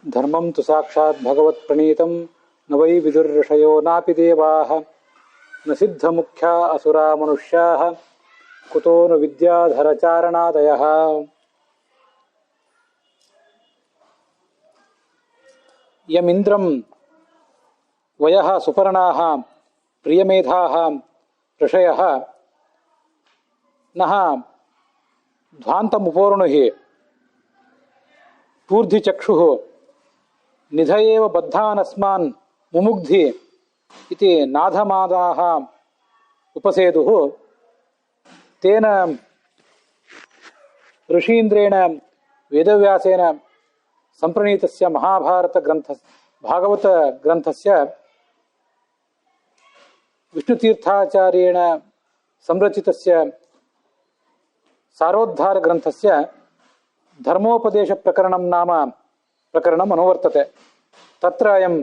ಧರ್ಮಂ ತು ಸಾಕ್ಷಾತ್ ಭಗವತ್ ಪ್ರಣೀತಂ ನ ವೈ ವಿದುರ್ಋಷಯೋ ನಾಪಿ ದೇವಾಃ ನ ಸಿದ್ಧ ಮುಖ್ಯಾ ಅಸುರಾ ಮನುಷ್ಯಾಃ ಕುತೋ ನ ವಿದ್ಯಾಧರಚಾರಣಾದಯಃ. ಯಮಿಂದ್ರಂ ವಯಃ ಸುಪರ್ಣಾಃ ಪ್ರಿಯಮೇಧಾಃ ಋಷಯಃ ನಃ ಧ್ವಾಂತಮುಪೋರ್ಣುಹಿ ಪೂರ್ಧಿ ಚಕ್ಷುಃ ನಿಧಯೇವ ಬದ್ಧಾನಸ್ಮಾನ್ ಮುಮುಗ್ಧಿ ಇತಿ ನಾಧಮಾದಾಃ ಉಪಸೇದುಃ ತೇನ ಋಷೀಂದ್ರೇಣ ವೇದವ್ಯಾಸೇನ ಸಂಪ್ರಣೀತಸ್ಯ ಮಹಾಭಾರತ ಗ್ರಂಥ ಭಾಗವತ ಗ್ರಂಥಸ್ಯ ವಿಷ್ಣುತೀರ್ಥಾಚಾರ್ಯೇಣ ಸಂರಚಿತಸ್ಯ ಸಾರೋದ್ಧಾರ ಗ್ರಂಥಸ್ಯ ಧರ್ಮೋಪದೇಶ ಪ್ರಕರಣಂ ನಾಮ ಪ್ರಕರಣಂ ಅನುವರ್ತತೆ. ತತ್ರ ಅಯಂ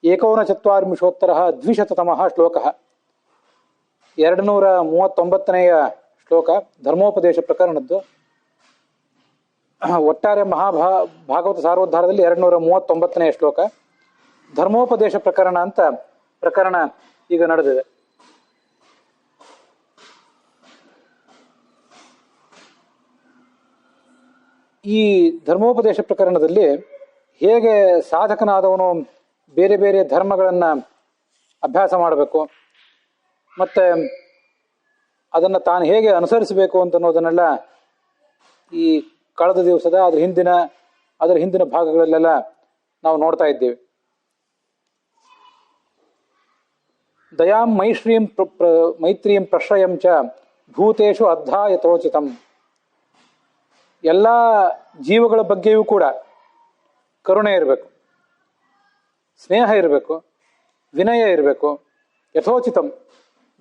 1940 ಶ್ಲೋಕಃ 239ನೇಯ ಶ್ಲೋಕ ಧರ್ಮೋಪದೇಶ ಪ್ರಕರಣದ್ದು. ಒಟ್ಟಾರೆ ಭಾಗವತ ಸಾರೋದ್ಧಾರದಲ್ಲಿ 239ನೇ ಶ್ಲೋಕ ಧರ್ಮೋಪದೇಶ ಪ್ರಕರಣ ಅಂತ ಪ್ರಕರಣ ಈಗ ನಡೆದಿದೆ. ಈ ಧರ್ಮೋಪದೇಶ ಪ್ರಕರಣದಲ್ಲಿ ಹೇಗೆ ಸಾಧಕನಾದವನು ಬೇರೆ ಬೇರೆ ಧರ್ಮಗಳನ್ನು ಅಭ್ಯಾಸ ಮಾಡಬೇಕು ಮತ್ತು ಅದನ್ನು ತಾನು ಹೇಗೆ ಅನುಸರಿಸಬೇಕು ಅಂತ ಅನ್ನೋದನ್ನೆಲ್ಲ ಈ ಕಳೆದ ದಿವಸದ ಅದರ ಹಿಂದಿನ ಭಾಗಗಳಲ್ಲೆಲ್ಲ ನಾವು ನೋಡ್ತಾ ಇದ್ದೀವಿ. ದಯಾಂ ಮೈತ್ರೀಂ ಪ್ರಶ್ರಯಂ ಚ ಭೂತೇಷು ಅದ್ಧಾ ಯಥೋಚಿತಂ. ಎಲ್ಲ ಜೀವಗಳ ಬಗ್ಗೆಯೂ ಕೂಡ ಕರುಣೆ ಇರಬೇಕು, ಸ್ನೇಹ ಇರಬೇಕು, ವಿನಯ ಇರಬೇಕು. ಯಥೋಚಿತಂ,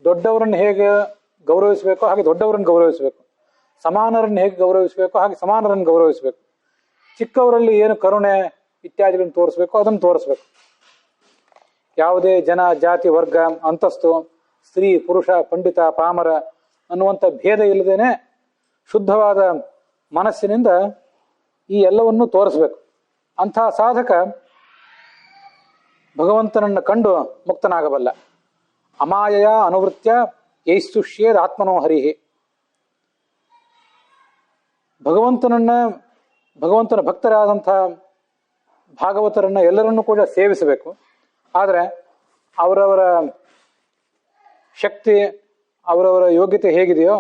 ದೊಡ್ಡವರನ್ನು ಹೇಗೆ ಗೌರವಿಸಬೇಕು ಹಾಗೆ ದೊಡ್ಡವರನ್ನು ಗೌರವಿಸಬೇಕು, ಸಮಾನರನ್ನು ಹೇಗೆ ಗೌರವಿಸಬೇಕು ಹಾಗೆ ಸಮಾನರನ್ನು ಗೌರವಿಸಬೇಕು, ಚಿಕ್ಕವರಲ್ಲಿ ಏನು ಕರುಣೆ ಇತ್ಯಾದಿಗಳನ್ನು ತೋರಿಸ್ಬೇಕು ಅದನ್ನು ತೋರಿಸ್ಬೇಕು. ಯಾವುದೇ ಜನ, ಜಾತಿ, ವರ್ಗ, ಅಂತಸ್ತು, ಸ್ತ್ರೀ, ಪುರುಷ, ಪಂಡಿತ, ಪಾಮರ ಅನ್ನುವಂಥ ಭೇದ ಇಲ್ಲದೇನೆ ಶುದ್ಧವಾದ ಮನಸ್ಸಿನಿಂದ ಈ ಎಲ್ಲವನ್ನೂ ತೋರಿಸ್ಬೇಕು. ಅಂಥ ಸಾಧಕ ಭಗವಂತನನ್ನು ಕಂಡು ಮುಕ್ತನಾಗಬಲ್ಲ. ಅಮಾಯಯ ಅನುವೃತ್ಯ ಯೈಸ್ತುಷ್ಯೇದ್ ಆತ್ಮನೋ ಹರಿಹಿ. ಭಗವಂತನ ಭಕ್ತರಾದಂಥ ಭಾಗವತರನ್ನು ಎಲ್ಲರನ್ನೂ ಕೂಡ ಸೇವಿಸಬೇಕು. ಆದರೆ ಅವರವರ ಶಕ್ತಿ, ಅವರವರ ಯೋಗ್ಯತೆ ಹೇಗಿದೆಯೋ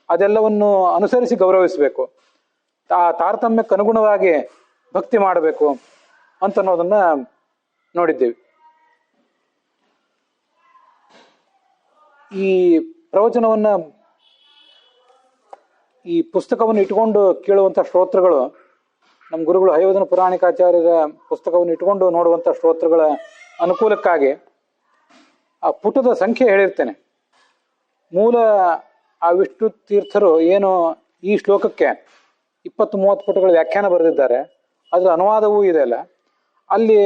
ಅದೆಲ್ಲವನ್ನು ಅನುಸರಿಸಿ ಗೌರವಿಸಬೇಕು. ತಾರತಮ್ಯಕ್ಕೆ ಅನುಗುಣವಾಗಿ ಭಕ್ತಿ ಮಾಡಬೇಕು ಅಂತನ್ನೋದನ್ನ ನೋಡಿದ್ದೇವೆ. ಈ ಪ್ರವಚನವನ್ನ, ಈ ಪುಸ್ತಕವನ್ನು ಇಟ್ಕೊಂಡು ಕೇಳುವಂಥ ಶ್ರೋತೃಗಳು, ನಮ್ಮ ಗುರುಗಳು ಹಯವದನ ಪುರಾಣಿಕಾಚಾರ್ಯರ ಪುಸ್ತಕವನ್ನು ಇಟ್ಕೊಂಡು ನೋಡುವಂಥ ಶ್ರೋತೃಗಳ ಅನುಕೂಲಕ್ಕಾಗಿ ಆ ಪುಟದ ಸಂಖ್ಯೆ ಹೇಳಿರ್ತೇನೆ. ಮೂಲ ಆ ವಿಷ್ಣು ತೀರ್ಥರು ಏನು ಈ ಶ್ಲೋಕಕ್ಕೆ 20-30 ಪುಟಗಳ ವ್ಯಾಖ್ಯಾನ ಬರೆದಿದ್ದಾರೆ. ಅದರ ಅನುವಾದವೂ ಇದೆ ಅಲ್ಲ, ಅಲ್ಲಿ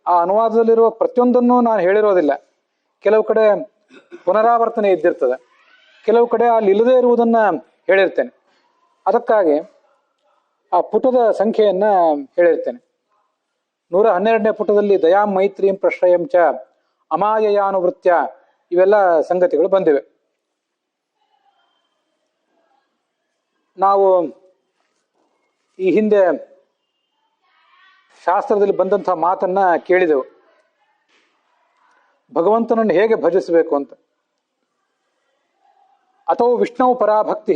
ಆ ಅನುವಾದದಲ್ಲಿರುವ ಪ್ರತಿಯೊಂದನ್ನು ನಾನು ಹೇಳಿರೋದಿಲ್ಲ. ಕೆಲವು ಕಡೆ ಪುನರಾವರ್ತನೆ ಇದ್ದಿರ್ತದೆ, ಕೆಲವು ಕಡೆ ಅಲ್ಲಿ ಇಲ್ಲದೇ ಇರುವುದನ್ನು ಹೇಳಿರ್ತೇನೆ. ಅದಕ್ಕಾಗಿ ಆ ಪುಟದ ಸಂಖ್ಯೆಯನ್ನು ಹೇಳಿರ್ತೇನೆ. 112ನೇ ಪುಟದಲ್ಲಿ ದಯಾಂ ಮೈತ್ರೀಂ ಪ್ರಶ್ರಯಂ ಚ ಅಮಾಯಯಾನುವೃತ್ಯ ಇವೆಲ್ಲ ಸಂಗತಿಗಳು ಬಂದಿವೆ. ನಾವು ಈ ಹಿಂದೆ ಶಾಸ್ತ್ರದಲ್ಲಿ ಬಂದಂಥ ಮಾತನ್ನ ಕೇಳಿದೆವು, ಭಗವಂತನನ್ನು ಹೇಗೆ ಭಜಿಸಬೇಕು ಅಂತ. ಅಥವಾ ವಿಷ್ಣು ಪರಾಭಕ್ತಿ,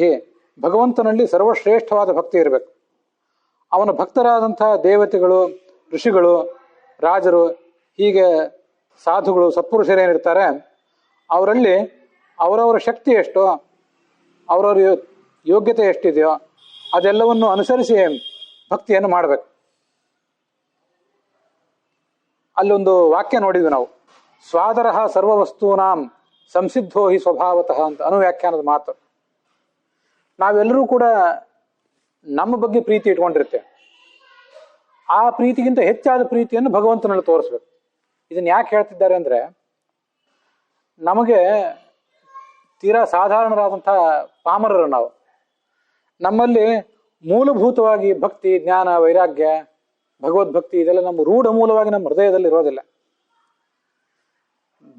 ಭಗವಂತನಲ್ಲಿ ಸರ್ವಶ್ರೇಷ್ಠವಾದ ಭಕ್ತಿ ಇರಬೇಕು. ಅವನ ಭಕ್ತರಾದಂಥ ದೇವತೆಗಳು, ಋಷಿಗಳು, ರಾಜರು, ಹೀಗೆ ಸಾಧುಗಳು, ಸತ್ಪುರುಷರೇನಿರ್ತಾರೆ ಅವರಲ್ಲಿ ಅವರವರ ಶಕ್ತಿ ಎಷ್ಟೋ, ಅವರವರ ಯೋಗ್ಯತೆ ಎಷ್ಟಿದೆಯೋ ಅದೆಲ್ಲವನ್ನು ಅನುಸರಿಸಿ ಭಕ್ತಿಯನ್ನು ಮಾಡಬೇಕು. ಅಲ್ಲೊಂದು ವಾಕ್ಯ ನೋಡಿದ್ವಿ ನಾವು, ಸ್ವಾದರಃ ಸರ್ವವಸ್ತೂನಾಂ ಸಂಸಿದ್ಧೋ ಹಿ ಸ್ವಭಾವತಃ ಅಂತ ಅನುವ್ಯಾಖ್ಯಾನದ ಮಾತು. ನಾವೆಲ್ಲರೂ ಕೂಡ ನಮ್ಮ ಬಗ್ಗೆ ಪ್ರೀತಿ ಇಟ್ಕೊಂಡಿರ್ತೇವೆ. ಆ ಪ್ರೀತಿಗಿಂತ ಹೆಚ್ಚಾದ ಪ್ರೀತಿಯನ್ನು ಭಗವಂತನಲ್ಲಿ ತೋರಿಸ್ಬೇಕು. ಇದನ್ನು ಯಾಕೆ ಹೇಳ್ತಿದ್ದಾರೆ ಅಂದರೆ, ನಮಗೆ ತೀರಾ ಸಾಧಾರಣರಾದಂಥ ಪಾಮರರು ನಾವು. ನಮ್ಮಲ್ಲಿ ಮೂಲಭೂತವಾಗಿ ಭಕ್ತಿ, ಜ್ಞಾನ, ವೈರಾಗ್ಯ, ಭಗವದ್ಭಕ್ತಿ ಇದೆಲ್ಲ ನಮ್ಮ ರೂಢ ಮೂಲವಾಗಿ ನಮ್ಮ ಹೃದಯದಲ್ಲಿ ಇರೋದಿಲ್ಲ.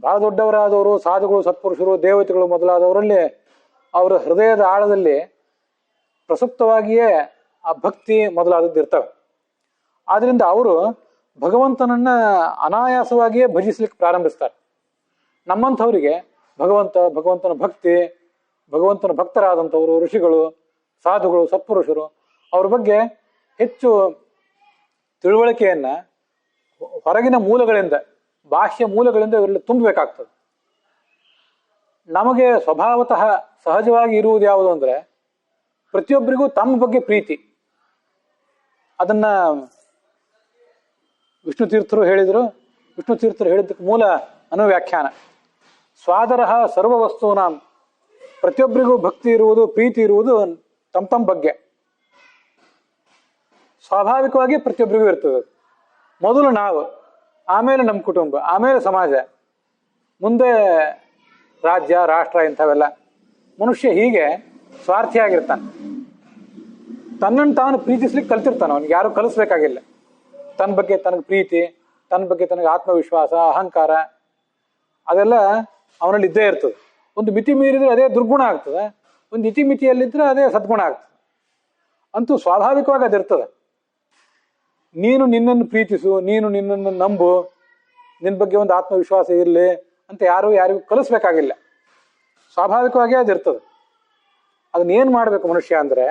ಬಹಳ ದೊಡ್ಡವರಾದವರು, ಸಾಧುಗಳು, ಸತ್ಪುರುಷರು, ದೇವತೆಗಳು ಮೊದಲಾದವರಲ್ಲಿ ಅವರ ಹೃದಯದ ಆಳದಲ್ಲಿ ಪ್ರಸುಪ್ತವಾಗಿಯೇ ಆ ಭಕ್ತಿ ಮೊದಲಾದದ್ದು ಇರ್ತವೆ. ಆದ್ರಿಂದ ಅವರು ಭಗವಂತನನ್ನ ಅನಾಯಾಸವಾಗಿಯೇ ಭಜಿಸ್ಲಿಕ್ಕೆ ಪ್ರಾರಂಭಿಸ್ತಾರೆ. ನಮ್ಮಂಥವರಿಗೆ ಭಗವಂತನ ಭಕ್ತಿ, ಭಗವಂತನ ಭಕ್ತರಾದಂಥವರು, ಋಷಿಗಳು, ಸಾಧುಗಳು, ಸತ್ಪುರುಷರು ಅವ್ರ ಬಗ್ಗೆ ಹೆಚ್ಚು ತಿಳುವಳಿಕೆಯನ್ನ ಹೊರಗಿನ ಮೂಲಗಳಿಂದ, ಬಾಹ್ಯ ಮೂಲಗಳಿಂದ ಇವರಲ್ಲಿ ತುಂಬಬೇಕಾಗ್ತದೆ. ನಮಗೆ ಸ್ವಭಾವತಃ ಸಹಜವಾಗಿ ಇರುವುದು ಯಾವುದು ಅಂದ್ರೆ ಪ್ರತಿಯೊಬ್ಬರಿಗೂ ತಮ್ಮ ಬಗ್ಗೆ ಪ್ರೀತಿ. ಅದನ್ನ ವಿಷ್ಣು ತೀರ್ಥರು ಹೇಳಿದ್ದಕ್ಕೆ ಮೂಲ ಅನುವ್ಯಾಖ್ಯಾನ ಸ್ವಾದರಃ ಸರ್ವ ವಸ್ತೂನಾಂ. ಪ್ರತಿಯೊಬ್ಬರಿಗೂ ಭಕ್ತಿ ಇರುವುದು, ಪ್ರೀತಿ ಇರುವುದು ತಮ್ಮ ಬಗ್ಗೆ ಸ್ವಾಭಾವಿಕವಾಗಿ ಪ್ರತಿಯೊಬ್ಬರಿಗೂ ಇರ್ತದೆ. ಮೊದಲು ನಾವು, ಆಮೇಲೆ ನಮ್ಮ ಕುಟುಂಬ, ಆಮೇಲೆ ಸಮಾಜ, ಮುಂದೆ ರಾಜ್ಯ, ರಾಷ್ಟ್ರ, ಇಂಥವೆಲ್ಲ. ಮನುಷ್ಯ ಹೀಗೆ ಸ್ವಾರ್ಥಿಯಾಗಿರ್ತಾನೆ. ತನ್ನನ್ನು ತಾನು ಪ್ರೀತಿಸ್ಲಿಕ್ಕೆ ಕಲ್ತಿರ್ತಾನೆ. ಅವನಿಗೆ ಯಾರು ಕಲಿಸ್ಬೇಕಾಗಿಲ್ಲ. ತನ್ನ ಬಗ್ಗೆ ತನಗೆ ಪ್ರೀತಿ, ತನ್ನ ಬಗ್ಗೆ ತನಗೆ ಆತ್ಮವಿಶ್ವಾಸ, ಅಹಂಕಾರ ಅದೆಲ್ಲ ಅವನಲ್ಲಿ ಇದ್ದೇ ಇರ್ತದೆ. ಒಂದು ಮಿತಿ ಮೀರಿದ್ರೆ ಅದೇ ದುರ್ಗುಣ ಆಗ್ತದೆ, ಒಂದು ಇತಿಮಿತಿಯಲ್ಲಿದ್ರೆ ಅದೇ ಸದ್ಗುಣ ಆಗ್ತದೆ. ಅಂತೂ ಸ್ವಾಭಾವಿಕವಾಗಿ ಅದಿರ್ತದೆ. ನೀನು ನಿನ್ನನ್ನು ಪ್ರೀತಿಸು, ನೀನು ನಿನ್ನನ್ನು ನಂಬು, ನಿನ್ನ ಬಗ್ಗೆ ಒಂದು ಆತ್ಮವಿಶ್ವಾಸ ಇರಲಿ ಅಂತ ಯಾರಿಗೂ ಕಲಿಸ್ಬೇಕಾಗಿಲ್ಲ. ಸ್ವಾಭಾವಿಕವಾಗಿ ಅದಿರ್ತದೆ. ಅದನ್ನೇನು ಮಾಡಬೇಕು ಮನುಷ್ಯ ಅಂದರೆ,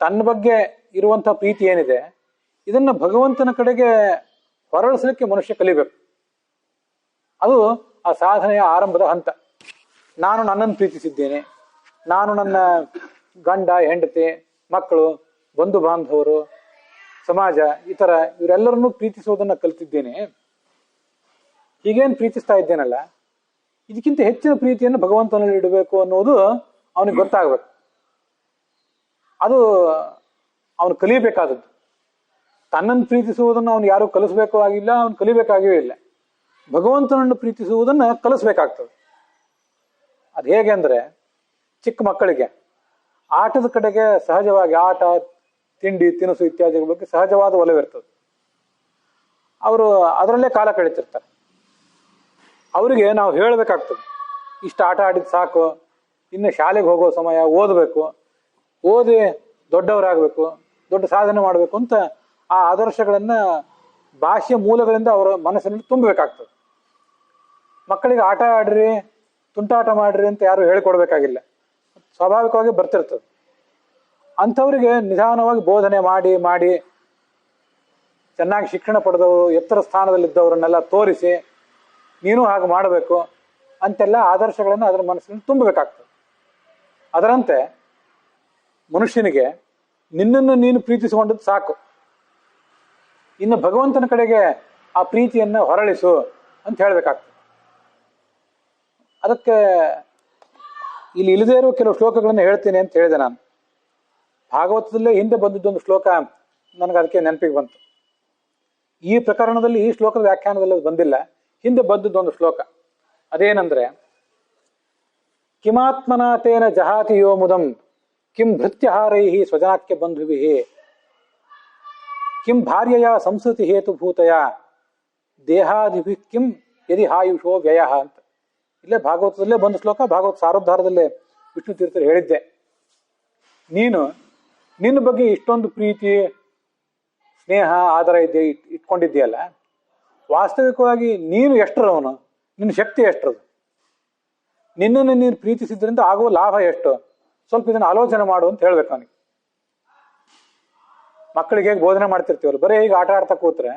ತನ್ನ ಬಗ್ಗೆ ಇರುವಂಥ ಪ್ರೀತಿ ಏನಿದೆ ಇದನ್ನ ಭಗವಂತನ ಕಡೆಗೆ ಹೊರಳಿಸ್ಲಿಕ್ಕೆ ಮನುಷ್ಯ ಕಲಿಬೇಕು. ಅದು ಆ ಸಾಧನೆಯ ಆರಂಭದ ಹಂತ. ನಾನು ನನ್ನನ್ನು ಪ್ರೀತಿಸಿದ್ದೇನೆ, ನಾನು ನನ್ನ ಗಂಡ, ಹೆಂಡತಿ, ಮಕ್ಕಳು, ಬಂಧು ಬಾಂಧವರು, ಸಮಾಜ, ಇತರ ಇವರೆಲ್ಲರನ್ನೂ ಪ್ರೀತಿಸುವುದನ್ನು ಕಲಿತಿದ್ದೇನೆ. ಹೀಗೇನು ಪ್ರೀತಿಸ್ತಾ ಇದ್ದೇನಲ್ಲ, ಇದಕ್ಕಿಂತ ಹೆಚ್ಚಿನ ಪ್ರೀತಿಯನ್ನು ಭಗವಂತನಲ್ಲಿ ಇಡಬೇಕು ಅನ್ನೋದು ಅವನಿಗೆ ಗೊತ್ತಾಗಬೇಕು. ಅದು ಅವನು ಕಲಿಬೇಕಾದದ್ದು. ತನ್ನನ್ನು ಪ್ರೀತಿಸುವುದನ್ನು ಅವನು ಯಾರು ಕಲಿಸ್ಬೇಕು ಆಗಿಲ್ಲ, ಅವನು ಕಲಿಬೇಕಾಗಿಯೂ ಇಲ್ಲ. ಭಗವಂತನನ್ನು ಪ್ರೀತಿಸುವುದನ್ನು ಕಲಿಸ್ಬೇಕಾಗ್ತದೆ. ಅದು ಹೇಗೆ ಅಂದರೆ, ಚಿಕ್ಕ ಮಕ್ಕಳಿಗೆ ಆಟದ ಕಡೆಗೆ ಸಹಜವಾಗಿ ಆಟ, ತಿಂಡಿ, ತಿನಿಸು ಇತ್ಯಾದಿಗಳ ಬಗ್ಗೆ ಸಹಜವಾದ ಒಲವಿರ್ತದೆ. ಅವರು ಅದರಲ್ಲೇ ಕಾಲ ಕಳೀತಿರ್ತಾರೆ. ಅವರಿಗೆ ನಾವು ಹೇಳಬೇಕಾಗ್ತದೆ, ಇಷ್ಟು ಆಟ ಆಡಿದ್ದು ಸಾಕು, ಇನ್ನು ಶಾಲೆಗೆ ಹೋಗೋ ಸಮಯ, ಓದಬೇಕು, ಓದಿ ದೊಡ್ಡವರಾಗಬೇಕು, ದೊಡ್ಡ ಸಾಧನೆ ಮಾಡಬೇಕು ಅಂತ ಆ ಆದರ್ಶಗಳನ್ನು ಬಾಹ್ಯ ಮೂಲಗಳಿಂದ ಅವರ ಮನಸ್ಸಿನಲ್ಲಿ ತುಂಬಬೇಕಾಗ್ತದೆ. ಮಕ್ಕಳಿಗೆ ಆಟ ಆಡ್ರಿ, ತುಂಟಾಟ ಮಾಡ್ರಿ ಅಂತ ಯಾರು ಹೇಳಿಕೊಡ್ಬೇಕಾಗಿಲ್ಲ, ಸ್ವಾಭಾವಿಕವಾಗಿ ಬರ್ತಿರ್ತದೆ. ಅಂಥವರಿಗೆ ನಿಧಾನವಾಗಿ ಬೋಧನೆ ಮಾಡಿ ಚೆನ್ನಾಗಿ ಶಿಕ್ಷಣ ಪಡೆದವರು, ಎತ್ತರ ಸ್ಥಾನದಲ್ಲಿದ್ದವರನ್ನೆಲ್ಲ ತೋರಿಸಿ ನೀನು ಹಾಗೆ ಮಾಡಬೇಕು ಅಂತೆಲ್ಲ ಆದರ್ಶಗಳನ್ನು ಅದರ ಮನಸ್ಸಿನಲ್ಲಿ ತುಂಬಬೇಕಾಗ್ತದೆ. ಅದರಂತೆ ಮನುಷ್ಯನಿಗೆ ನಿನ್ನನ್ನು ನೀನು ಪ್ರೀತಿಸಿಕೊಂಡದ್ದು ಸಾಕು, ಇನ್ನು ಭಗವಂತನ ಕಡೆಗೆ ಆ ಪ್ರೀತಿಯನ್ನು ಹೊರಳಿಸು ಅಂತ ಹೇಳಬೇಕಾಗ್ತದೆ. ಅದಕ್ಕೆ ಇಲ್ಲಿ ಇಲ್ಲದೇ ಇರುವ ಕೆಲವು ಶ್ಲೋಕಗಳನ್ನು ಹೇಳ್ತೀನಿ ಅಂತ ಹೇಳಿದೆ ನಾನು. ಭಾಗವತದಲ್ಲೇ ಹಿಂದೆ ಬಂದಿದ್ದೊಂದು ಶ್ಲೋಕ ನನಗೆ ಅದಕ್ಕೆ ನೆನಪಿಗೆ ಬಂತು. ಈ ಪ್ರಕರಣದಲ್ಲಿ ಈ ಶ್ಲೋಕದ ವ್ಯಾಖ್ಯಾನದಲ್ಲಿ ಅದು ಬಂದಿಲ್ಲ, ಹಿಂದೆ ಬಂದಿದ್ದೊಂದು ಶ್ಲೋಕ. ಅದೇನಂದ್ರೆ, ಕಿಮಾತ್ಮನಾಥೇನ ಜಹಾತಿ ಯೋ ಮುದಂ ಕಿಂ ಭೃತ್ಯಹಾರೈ ಸ್ವಜನಾಕ್ಯ ಬಂಧುಭಿ ಕಿಂ ಭಾರ್ಯಯ ಸಂಸ್ಕೃತಿ ಹೇತುಭೂತಯ ದೇಹಾದಿಭಿ ಕಿಂ ಯದಿ ಹಾಯುಷೋ ವ್ಯಯ ಅಂತ. ಇಲ್ಲೇ ಭಾಗವತದಲ್ಲೇ ಬಂದ ಶ್ಲೋಕ. ಭಾಗವತ ಸಾರೋದ್ಧಾರದಲ್ಲೇ ವಿಷ್ಣು ತೀರ್ಥರು ಹೇಳಿದ್ದೆ, ನೀನು ನಿನ್ನ ಬಗ್ಗೆ ಇಷ್ಟೊಂದು ಪ್ರೀತಿ, ಸ್ನೇಹ, ಆದರ ಇಟ್ಕೊಂಡಿದ್ದೀಯಲ್ಲ, ವಾಸ್ತವಿಕವಾಗಿ ನೀನು ಎಷ್ಟರವನು, ನಿನ್ನ ಶಕ್ತಿ ಎಷ್ಟರದು, ನಿನ್ನನ್ನು ನೀನು ಪ್ರೀತಿಸಿದ್ರಿಂದ ಆಗುವ ಲಾಭ ಎಷ್ಟು, ಸ್ವಲ್ಪ ಇದನ್ನು ಆಲೋಚನೆ ಮಾಡು ಅಂತ ಹೇಳ್ಬೇಕು ಅವನಿಗೆ. ಮಕ್ಕಳಿಗೆ ಹೇಗೆ ಬೋಧನೆ ಮಾಡ್ತಿರ್ತೀವಲ್ಲ, ಬರೀ ಈಗ ಆಟ ಆಡ್ತಾ ಕೂತ್ರೆ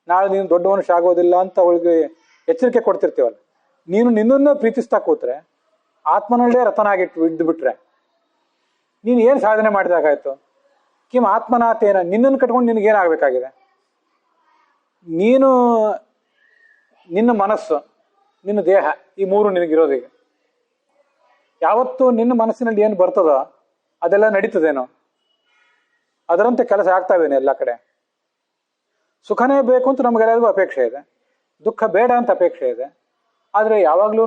ನಾಳೆ ನೀನು ದೊಡ್ಡ ಮನುಷ್ಯ ಆಗೋದಿಲ್ಲ ಅಂತ ಅವಳಿಗೆ ಎಚ್ಚರಿಕೆ ಕೊಡ್ತಿರ್ತೀವಲ್ಲ, ನೀನು ನಿನ್ನನ್ನು ಪ್ರೀತಿಸ್ತಾ ಕೂತ್ರೆ, ಆತ್ಮನಲ್ಲೇ ರತನಾಗಿಟ್ಟು ಇದ್ದು ಬಿಟ್ರೆ ನೀನು ಏನು ಸಾಧನೆ ಮಾಡಿದಾಗಾಯ್ತು? ಕಿಮ್ ಆತ್ಮನಾಥೇನ, ನಿನ್ನನ್ನು ಕಟ್ಕೊಂಡು ನಿನಗೇನಾಗಬೇಕಾಗಿದೆ? ನೀನು, ನಿನ್ನ ಮನಸ್ಸು, ನಿನ್ನ ದೇಹ, ಈ ಮೂರು ನಿನಗಿರೋದೀಗ. ಯಾವತ್ತು ನಿನ್ನ ಮನಸ್ಸಿನಲ್ಲಿ ಏನು ಬರ್ತದೋ ಅದೆಲ್ಲ ನಡೀತದೇನೋ, ಅದರಂತೆ ಕೆಲಸ ಆಗ್ತಾವೇನೋ ಎಲ್ಲ ಕಡೆ. ಸುಖನೇ ಬೇಕು ಅಂತ ನಮಗೆಲ್ಲರಿಗೂ ಅಪೇಕ್ಷೆ ಇದೆ, ದುಃಖ ಬೇಡ ಅಂತ ಅಪೇಕ್ಷೆ ಇದೆ. ಆದರೆ ಯಾವಾಗ್ಲೂ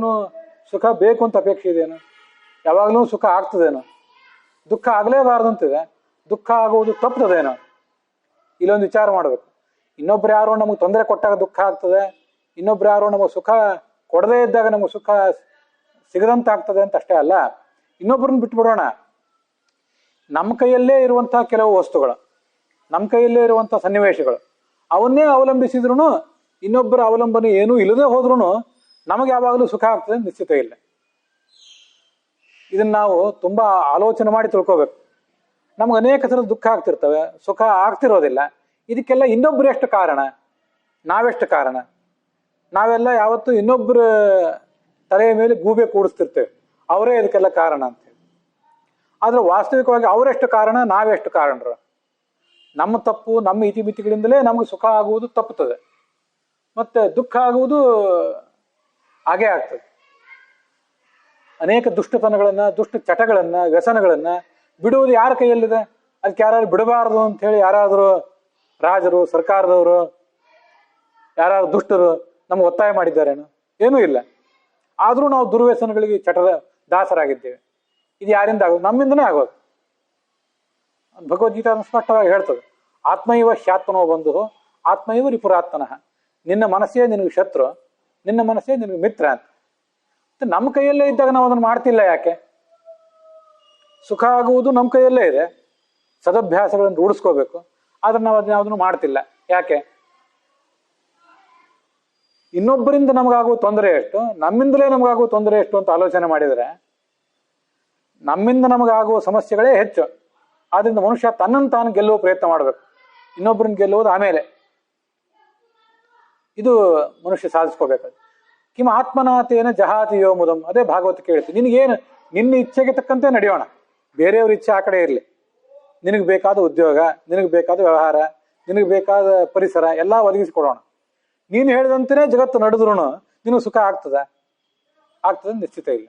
ಸುಖ ಬೇಕು ಅಂತ ಅಪೇಕ್ಷೆ ಇದೆಯೇನು? ಯಾವಾಗ್ಲೂ ಸುಖ ಆಗ್ತದೇನೋ? ದುಃಖ ಆಗಲೇಬಾರ್ದು ಅಂತಿದೆ, ದುಃಖ ಆಗುವುದು ತಪ್ಪದೇನೋ? ಇಲ್ಲೊಂದು ವಿಚಾರ ಮಾಡಬೇಕು. ಇನ್ನೊಬ್ರು ಯಾರೋ ನಮಗೆ ತೊಂದರೆ ಕೊಟ್ಟಾಗ ದುಃಖ ಆಗ್ತದೆ, ಇನ್ನೊಬ್ರು ಯಾರೋ ನಮಗೆ ಸುಖ ಕೊಡದೇ ಇದ್ದಾಗ ನಮಗೆ ಸುಖ ಸಿಗದಂತಾಗ್ತದೆ ಅಂತ ಅಷ್ಟೇ ಅಲ್ಲ, ಇನ್ನೊಬ್ಬರನ್ನ ಬಿಟ್ಬಿಡೋಣ. ನಮ್ಮ ಕೈಯಲ್ಲೇ ಇರುವಂತಹ ಕೆಲವು ವಸ್ತುಗಳು, ನಮ್ಮ ಕೈಯಲ್ಲೇ ಇರುವಂತಹ ಸನ್ನಿವೇಶಗಳು, ಅವನ್ನೇ ಅವಲಂಬಿಸಿದ್ರು ಇನ್ನೊಬ್ಬರ ಅವಲಂಬನೆ ಏನೂ ಇಲ್ಲದೆ ಹೋದ್ರೂ ನಮಗೆ ಯಾವಾಗಲೂ ಸುಖ ಆಗ್ತದೆ ನಿಶ್ಚಿತ ಇಲ್ಲ. ಇದನ್ನ ನಾವು ತುಂಬಾ ಆಲೋಚನೆ ಮಾಡಿ ತಿಳ್ಕೋಬೇಕು. ನಮ್ಗೆ ಅನೇಕ ಥರದ ದುಃಖ ಆಗ್ತಿರ್ತವೆ, ಸುಖ ಆಗ್ತಿರೋದಿಲ್ಲ. ಇದಕ್ಕೆಲ್ಲ ಇನ್ನೊಬ್ರು ಎಷ್ಟು ಕಾರಣ, ನಾವೆಷ್ಟು ಕಾರಣ? ನಾವೆಲ್ಲ ಯಾವತ್ತೂ ಇನ್ನೊಬ್ಬರ ತಲೆಯ ಮೇಲೆ ಗೂಬೆ ಕೂಡಿಸ್ತಿರ್ತೇವೆ, ಅವರೇ ಇದಕ್ಕೆಲ್ಲ ಕಾರಣ ಅಂತೇಳಿ. ಆದ್ರೆ ವಾಸ್ತವಿಕವಾಗಿ ಅವರೆಷ್ಟು ಕಾರಣ, ನಾವೆಷ್ಟು ಕಾರಣರು? ನಮ್ಮ ತಪ್ಪು, ನಮ್ಮ ಇತಿಮಿತಿಗಳಿಂದಲೇ ನಮಗೆ ಸುಖ ಆಗುವುದು ತಪ್ಪುತ್ತದೆ, ಮತ್ತೆ ದುಃಖ ಆಗುವುದು ಹಾಗೇ ಆಗ್ತದೆ. ಅನೇಕ ದುಷ್ಟತನಗಳನ್ನ, ದುಷ್ಟ ಚಟಗಳನ್ನ, ವ್ಯಸನಗಳನ್ನ ಬಿಡುವುದು ಯಾರ ಕೈಯಲ್ಲಿದೆ? ಅದಕ್ಕೆ ಯಾರು ಬಿಡಬಾರದು ಅಂತ ಹೇಳಿ ಯಾರಾದರೂ ರಾಜರು, ಸರ್ಕಾರದವರು, ಯಾರಾದ್ರು ದುಷ್ಟರು ನಮ್ಗೆ ಒತ್ತಾಯ ಮಾಡಿದ್ದಾರೇನು? ಏನೂ ಇಲ್ಲ. ಆದ್ರೂ ನಾವು ದುರ್ವ್ಯಸನಗಳಿಗೆ, ಚಟದ ದಾಸರಾಗಿದ್ದೇವೆ. ಇದು ಯಾರಿಂದ ಆಗೋದು? ನಮ್ಮಿಂದನೇ ಆಗೋದು. ಭಗವದ್ಗೀತಾ ಸ್ಪಷ್ಟವಾಗಿ ಹೇಳ್ತದೆ, ಆತ್ಮೈವ ಹ್ಯಾತ್ಮನೋ ಬಂಧು ಆತ್ಮೈವ ರಿಪುರಾತ್ಮನಃ. ನಿನ್ನ ಮನಸ್ಸೇ ನಿನಗೆ ಶತ್ರು, ನಿನ್ನ ಮನಸ್ಸೇ ನಿನಗೆ ಮಿತ್ರ ಅಂತ. ನಮ್ಮ ಕೈಯಲ್ಲೇ ಇದ್ದಾಗ ನಾವು ಅದನ್ನು ಮಾಡ್ತಿಲ್ಲ ಯಾಕೆ? ಸುಖ ಆಗುವುದು ನಮ್ಮ ಕೈಯಲ್ಲೇ ಇದೆ, ಸದಭ್ಯಾಸಗಳನ್ನು ರೂಢಿಸ್ಕೋಬೇಕು. ಆದ್ರೆ ನಾವು ಅದನ್ನ ಯಾವುದನ್ನು ಮಾಡ್ತಿಲ್ಲ ಯಾಕೆ? ಇನ್ನೊಬ್ಬರಿಂದ ನಮಗಾಗುವ ತೊಂದರೆ ಎಷ್ಟು, ನಮ್ಮಿಂದಲೇ ನಮಗಾಗುವ ತೊಂದರೆ ಎಷ್ಟು ಅಂತ ಆಲೋಚನೆ ಮಾಡಿದರೆ ನಮ್ಮಿಂದ ನಮಗಾಗುವ ಸಮಸ್ಯೆಗಳೇ ಹೆಚ್ಚು. ಆದ್ರಿಂದ ಮನುಷ್ಯ ತನ್ನನ್ನು ತಾನು ಗೆಲ್ಲುವ ಪ್ರಯತ್ನ ಮಾಡಬೇಕು, ಇನ್ನೊಬ್ಬರನ್ನ ಗೆಲ್ಲುವುದು ಆಮೇಲೆ. ಇದು ಮನುಷ್ಯ ಸಾಧಿಸ್ಕೋಬೇಕು. ಕಿಮ್ ಆತ್ಮನಾಥೇನ ಜಹಾತಿಯೋ ಮುದಂ, ಅದೇ ಭಾಗವತ ಕೇಳ್ತೀವಿ. ನಿನಗೇನು, ನಿನ್ನ ಇಚ್ಛೆಗೆ ತಕ್ಕಂತೆ ನಡೆಯೋಣ, ಬೇರೆಯವ್ರ ಇಚ್ಛೆ ಆ ಕಡೆ ಇರಲಿ. ನಿನಗೆ ಬೇಕಾದ ಉದ್ಯೋಗ, ನಿನಗೆ ಬೇಕಾದ ವ್ಯವಹಾರ, ನಿನಗೆ ಬೇಕಾದ ಪರಿಸರ ಎಲ್ಲ ಒದಗಿಸಿಕೊಡೋಣ. ನೀನು ಹೇಳಿದಂತೆಯೇ ಜಗತ್ತು ನಡೆದ್ರು ನಿನಗೆ ಸುಖ ಆಗ್ತದೆ ನಿಶ್ಚಿತ ಇಲ್ಲ.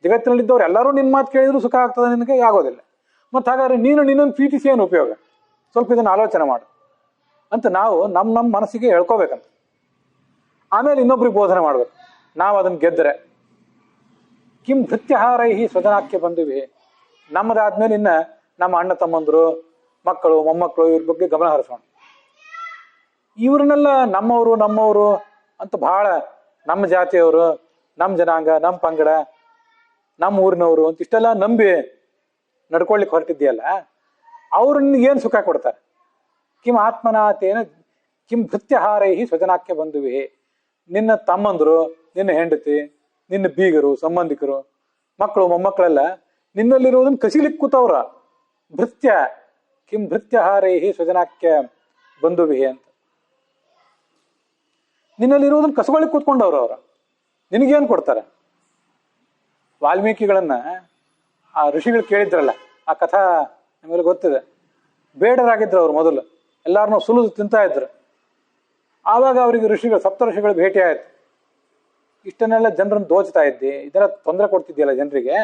ಜಗತ್ತಿನಲ್ಲಿದ್ದವ್ರು ಎಲ್ಲರೂ ನಿನ್ನ ಮಾತು ಕೇಳಿದ್ರು ಸುಖ ಆಗ್ತದೆ ನಿನಗೆ? ಆಗೋದಿಲ್ಲ. ಮತ್ತು ಹಾಗಾದ್ರೆ ನೀನು ನಿನ್ನನ್ನು ಪ್ರೀತಿಸಿ ಏನು ಉಪಯೋಗ? ಸ್ವಲ್ಪ ಇದನ್ನು ಆಲೋಚನೆ ಮಾಡು ಅಂತ ನಾವು ನಮ್ಮ ಮನಸ್ಸಿಗೆ ಹೇಳ್ಕೋಬೇಕಂತ. ಆಮೇಲೆ ಇನ್ನೊಬ್ರಿಗೆ ಬೋಧನೆ ಮಾಡ್ಬೇಕು. ನಾವು ಅದನ್ನು ಗೆದ್ದರೆ ಕಿಂ ಭೃತ್ಯಹಾರೈಹಿ ಸ್ವಜನಾಖ್ಯ ಬಂದಿವಿ, ನಮ್ಮದಾದ್ಮೇಲೆ ಇನ್ನ ನಮ್ಮ ಅಣ್ಣ ತಮ್ಮಂದರು, ಮಕ್ಕಳು, ಮೊಮ್ಮಕ್ಕಳು, ಇವ್ರ ಬಗ್ಗೆ ಗಮನ ಹರಿಸೋಣ. ಇವ್ರನ್ನೆಲ್ಲ ನಮ್ಮವರು ಅಂತ ಬಹಳ, ನಮ್ಮ ಜಾತಿಯವರು, ನಮ್ಮ ಜನಾಂಗ, ನಮ್ಮ ಪಂಗಡ, ನಮ್ಮ ಊರಿನವರು ಅಂತ ಇಷ್ಟೆಲ್ಲ ನಂಬಿ ನಡ್ಕೊಳ್ಲಿಕ್ಕೆ ಹೊರಟಿದ್ದೀಯಲ್ಲ, ಅವ್ರನ್ನ ಏನು ಸುಖ ಕೊಡ್ತಾರೆ? ಕಿಂ ಆತ್ಮನಾಥೇನ ಕಿಂ ಭೃತ್ಯಹಾರೈಹಿ ಸ್ವಜನಾಖ್ಯ ಬಂದಿವಿ. ನಿನ್ನ ತಮ್ಮಂದರು, ನಿನ್ನ ಹೆಂಡತಿ, ನಿನ್ನ ಬೀಗರು, ಸಂಬಂಧಿಕರು, ಮಕ್ಕಳು, ಮೊಮ್ಮಕ್ಕಳೆಲ್ಲ ನಿನ್ನಲ್ಲಿರುವುದನ್ನು ಕಸಿಲಿಕ್ಕೆ ಕೂತವ್ರ. ಭೃತ್ಯ ಕಿಂ ಭೃತ್ಯಹಾರೈಹಿ ಸ್ವಜನಾಖ್ಯ ಬಂಧುವಿಹಿ ಅಂತ ನಿನ್ನಲ್ಲಿರುವುದನ್ನು ಕಸಗೊಳ್ಳಿಕ್ಕೆ ಕೂತ್ಕೊಂಡವ್ರು. ಅವ್ರ ನಿನಗೇನು ಕೊಡ್ತಾರೆ? ವಾಲ್ಮೀಕಿಗಳನ್ನ ಆ ಋಷಿಗಳು ಕೇಳಿದ್ರಲ್ಲ, ಆ ಕಥಾ ನಿಮಗೆ ಗೊತ್ತಿದೆ. ಬೇಡರಾಗಿದ್ರು ಅವ್ರು, ಮೊದಲು ಎಲ್ಲಾರನ್ನೂ ಸುಲಿದು ತಿಂತಾ ಇದ್ರು. ಆವಾಗ ಅವರಿಗೆ ಋಷಿಗಳು, ಸಪ್ತ ಋಷಿಗಳು ಭೇಟಿ ಆಯ್ತು. ಇಷ್ಟನ್ನೆಲ್ಲ ಜನರನ್ನು ದೋಚ್ತಾ ಇದ್ದಿ, ಇದೆಲ್ಲ ತೊಂದರೆ ಕೊಡ್ತಿದ್ಯಲ್ಲ ಜನರಿಗೆ,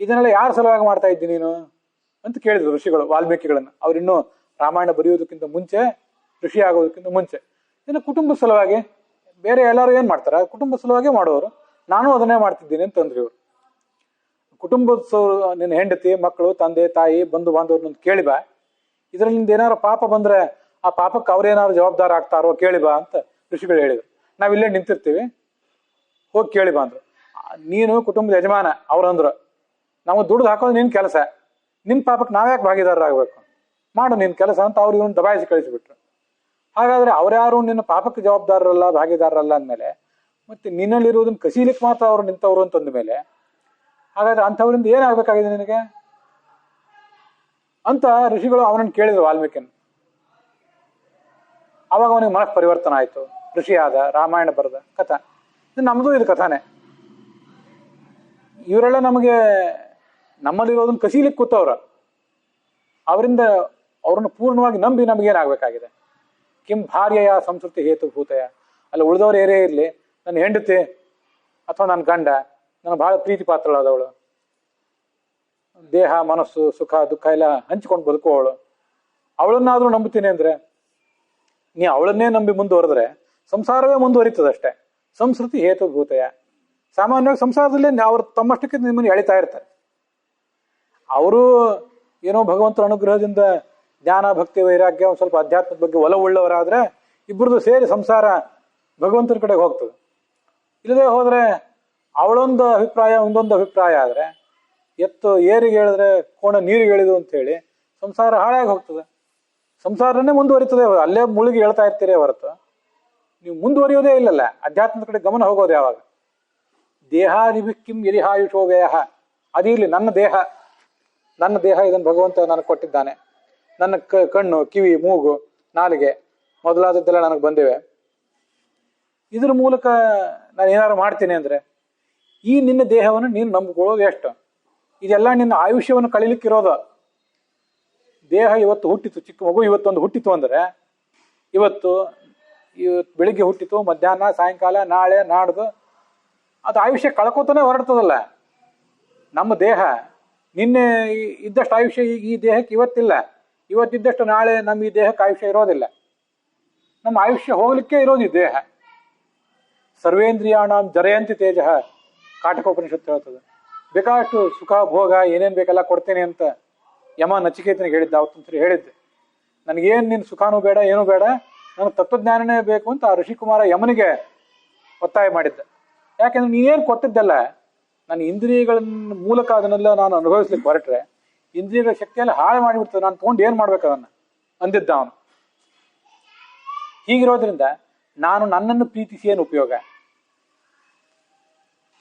ಇದನ್ನೆಲ್ಲ ಯಾರ ಸಲುವಾಗಿ ಮಾಡ್ತಾ ಇದ್ದಿ ನೀನು ಅಂತ ಕೇಳಿದ್ರು ಋಷಿಗಳು ವಾಲ್ಮೀಕಿಗಳನ್ನ. ಅವ್ರಿನ್ನೂ ರಾಮಾಯಣ ಬರೆಯೋದಕ್ಕಿಂತ ಮುಂಚೆ, ಋಷಿ ಆಗೋದಕ್ಕಿಂತ ಮುಂಚೆ. ಇನ್ನು ಕುಟುಂಬದ ಸಲುವಾಗಿ, ಬೇರೆ ಎಲ್ಲರೂ ಏನು ಮಾಡ್ತಾರೆ, ಕುಟುಂಬ ಸಲುವಾಗಿ ಮಾಡೋರು, ನಾನು ಅದನ್ನೇ ಮಾಡ್ತಿದ್ದೀನಿ ಅಂತಂದ್ರಿ ಇವರು. ಕುಟುಂಬದ ನಿನ್ನ ಹೆಂಡತಿ, ಮಕ್ಕಳು, ತಂದೆ ತಾಯಿ, ಬಂಧು ಬಾಂಧವ್ರನ್ನ ಕೇಳಿ ಬಾ. ಇದರಿಂದ ಏನಾರು ಪಾಪ ಬಂದ್ರೆ ಆ ಪಾಪಕ್ಕೆ ಅವ್ರೇನಾದ್ರು ಜವಾಬ್ದಾರ ಆಗ್ತಾರೋ ಕೇಳಿ ಬಾ ಅಂತ ಋಷಿಗಳು ಹೇಳಿದ್ರು. ನಾವಿಲ್ಲೇ ನಿಂತಿರ್ತೀವಿ, ಹೋಗಿ ಕೇಳಿ ಬಾ ಅಂದ್ರು. ನೀನು ಕುಟುಂಬದ ಯಜಮಾನ ಅವ್ರಂದ್ರು, ನಾವು ದುಡ್ದು ಹಾಕೋದು ನಿನ್ನ ಕೆಲಸ, ನಿನ್ನ ಪಾಪಕ್ಕೆ ನಾವ್ಯಾಕೆ ಭಾಗಿದಾರರಾಗಬೇಕು, ಮಾಡು ನಿನ್ನ ಕೆಲಸ ಅಂತ ಅವ್ರು ಇವನು ದಬಾಯಿಸಿ ಕಳಿಸಿಬಿಟ್ರು. ಹಾಗಾದ್ರೆ ಅವ್ರ್ಯಾರು ನಿನ್ನ ಪಾಪಕ್ಕೆ ಜವಾಬ್ದಾರರಲ್ಲ, ಭಾಗಿದಾರರಲ್ಲ ಅಂದಮೇಲೆ ಮತ್ತೆ ನಿನ್ನಲ್ಲಿರುವುದನ್ನು ಕಸೀಲಿಕ್ಕೆ ಮಾತ್ರ ಅವ್ರು ನಿಂತವ್ರು ಅಂತಂದ ಮೇಲೆ ಹಾಗಾದ್ರೆ ಅಂಥವ್ರಿಂದ ಏನಾಗಬೇಕಾಗಿದೆ ನಿನಗೆ ಅಂತ ಋಷಿಗಳು ಅವನನ್ನು ಕೇಳಿದ್ರು ವಾಲ್ಮೀಕಿನ. ಅವಾಗ ಅವನಿಗೆ ಮನಃ ಪರಿವರ್ತನ ಆಯ್ತು, ಋಷಿ ಆದ, ರಾಮಾಯಣ ಬರೆದ ಕಥಾ. ಇದು ನಮ್ದು ಇದು ಕಥಾನೆ. ಇವರೆಲ್ಲ ನಮಗೆ ನಮ್ಮಲ್ಲಿರೋದನ್ನ ಕಸೀಲಿಕ್ಕೆ ಕೂತವ್ರ, ಅವರಿಂದ ಅವ್ರನ್ನ ಪೂರ್ಣವಾಗಿ ನಂಬಿ ನಮಗೇನಾಗಬೇಕಾಗಿದೆ? ಕಿಂ ಭಾರ್ಯಯ ಸಂಸ್ಕೃತಿ ಹೇತುಭೂತಯ. ಅಲ್ಲ ಉಳಿದವ್ರು ಏರೇ ಇರಲಿ, ನನ್ನ ಹೆಂಡತಿ ಅಥವಾ ನನ್ನ ಗಂಡ ನನಗೆ ಬಹಳ ಪ್ರೀತಿ ಪಾತ್ರಳಾದವಳು, ದೇಹ ಮನಸ್ಸು ಸುಖ ದುಃಖ ಎಲ್ಲ ಹಂಚಿಕೊಂಡು ಬದುಕುವವಳು, ಅವಳನ್ನಾದ್ರೂ ನಂಬುತ್ತೀನಿ ಅಂದ್ರೆ, ನೀ ಅವಳನ್ನೇ ನಂಬಿ ಮುಂದುವರೆದ್ರೆ ಸಂಸಾರವೇ ಮುಂದುವರಿತದಷ್ಟೇ. ಸಂಸ್ಕೃತಿ ಹೇತುಭೂತಯ. ಸಾಮಾನ್ಯವಾಗಿ ಸಂಸಾರದಲ್ಲೇ ಅವ್ರು ತಮ್ಮಷ್ಟಕ್ಕೆ ನಿಮ್ಮನ್ನು ಎಳಿತಾ ಇರ್ತಾರೆ. ಅವರು ಏನೋ ಭಗವಂತನ ಅನುಗ್ರಹದಿಂದ ಜ್ಞಾನ ಭಕ್ತಿ ವೈರಾಗ್ಯ ಒಂದು ಸ್ವಲ್ಪ ಅಧ್ಯಾತ್ಮದ ಬಗ್ಗೆ ಒಲವುಳ್ಳವರಾದರೆ ಇಬ್ಬರದು ಸೇರಿ ಸಂಸಾರ ಭಗವಂತನ ಕಡೆಗೆ ಹೋಗ್ತದೆ. ಇಲ್ಲದೆ ಹೋದರೆ ಅವಳೊಂದು ಅಭಿಪ್ರಾಯ ಒಂದೊಂದು ಅಭಿಪ್ರಾಯ ಆದರೆ ಎತ್ತು ಏರಿಗೆ ಹೇಳಿದ್ರೆ ಕೋಣ ನೀರಿಗೆ ಹೇಳಿದು ಅಂತೇಳಿ ಸಂಸಾರ ಹಾಳಾಗಿ ಹೋಗ್ತದೆ. ಸಂಸಾರನೇ ಮುಂದುವರಿತದೆ, ಅಲ್ಲೇ ಮುಳುಗಿ ಹೇಳ್ತಾ ಇರ್ತೀರಿ ಹೊರತು ನೀವು ಮುಂದುವರಿಯೋದೇ ಇಲ್ಲಲ್ಲ. ಅಧ್ಯಾತ್ಮದ ಕಡೆ ಗಮನ ಹೋಗೋದು ಯಾವಾಗ? ದೇಹಾದಿಭಿಕ್ಕಿಂ ಯರಿಹಾಯುಷೋ ವ್ಯಯ, ಅದಿರಲಿ ನನ್ನ ದೇಹ ಇದನ್ನು ಭಗವಂತ ನನಗೆ ಕೊಟ್ಟಿದ್ದಾನೆ. ನನ್ನ ಕಣ್ಣು, ಕಿವಿ, ಮೂಗು, ನಾಲಿಗೆ ಮೊದಲಾದದ್ದೆಲ್ಲ ನನಗೆ ಬಂದಿವೆ. ಇದ್ರ ಮೂಲಕ ನಾನು ಏನಾದ್ರು ಮಾಡ್ತೀನಿ ಅಂದರೆ ಈ ನಿನ್ನ ದೇಹವನ್ನು ನೀನು ನಂಬಿಕೊಳ್ಳೋದು ಎಷ್ಟು? ಇದೆಲ್ಲ ನಿನ್ನ ಆಯುಷ್ಯವನ್ನು ಕಳೀಲಿಕ್ಕಿರೋದು. ದೇಹ ಇವತ್ತು ಹುಟ್ಟಿತು, ಚಿಕ್ಕ ಮಗು ಇವತ್ತೊಂದು ಹುಟ್ಟಿತು ಅಂದರೆ ಇವತ್ತು ಬೆಳಿಗ್ಗೆ ಹುಟ್ಟಿತು, ಮಧ್ಯಾಹ್ನ, ಸಾಯಂಕಾಲ, ನಾಳೆ, ನಾಡ್ದು ಅದು ಆಯುಷ್ಯ ಕಳ್ಕೋತಾನೆ ಹೊರಡ್ತದಲ್ಲ. ನಮ್ಮ ದೇಹ ನಿನ್ನೆ ಇದ್ದಷ್ಟು ಆಯುಷ್ಯ ಈ ದೇಹಕ್ಕೆ ಇವತ್ತಿಲ್ಲ, ಇವತ್ತಿದ್ದಷ್ಟು ನಾಳೆ ನಮ್ಮ ಈ ದೇಹಕ್ಕೆ ಆಯುಷ್ಯ ಇರೋದಿಲ್ಲ. ನಮ್ಮ ಆಯುಷ್ಯ ಹೋಗ್ಲಿಕ್ಕೆ ಇರೋದು ಈ ದೇಹ. ಸರ್ವೇಂದ್ರಿಯಾಣ ಜರಯಂತಿ ತೇಜ ಕಾಟಕೋಪನಿಷತ್ತು ಹೇಳ್ತದೆ. ಬೇಕಾಷ್ಟು ಸುಖ ಭೋಗ ಏನೇನು ಬೇಕೆಲ್ಲ ಕೊಡ್ತೇನೆ ಅಂತ ಯಮ ನಚಿಕೇತನಿಗೆ ಹೇಳಿದ್ದ. ಅವತ್ತೊಂದ್ಸರಿ ಹೇಳಿದ್ದೆ, ನನಗೇನು ನಿನ್ನ ಸುಖಾನೂ ಬೇಡ, ಏನೂ ಬೇಡ, ನನಗೆ ತತ್ವಜ್ಞಾನನೇ ಬೇಕು ಅಂತ ಆ ಋಷಿಕುಮಾರ ಯಮನಿಗೆ ಒತ್ತಾಯ ಮಾಡಿದ್ದ. ಯಾಕೆಂದ್ರೆ ನೀನೇನು ಕೊಟ್ಟಿದ್ದಲ್ಲ, ನನ್ನ ಇಂದ್ರಿಯಗಳ ಮೂಲಕ ಅದನ್ನೆಲ್ಲ ನಾನು ಅನುಭವಿಸ್ಲಿಕ್ಕೆ ಹೊರಟ್ರೆ ಇಂದ್ರಿಯಗಳ ಶಕ್ತಿಯೆಲ್ಲ ಹಾಳು ಮಾಡಿಬಿಡ್ತದೆ, ನಾನು ತೊಗೊಂಡು ಏನು ಮಾಡ್ಬೇಕು ಅದನ್ನು ಅಂದಿದ್ದ ಅವನು. ಹೀಗಿರೋದ್ರಿಂದ ನಾನು ನನ್ನನ್ನು ಪ್ರೀತಿಸಿ ಏನು ಉಪಯೋಗ?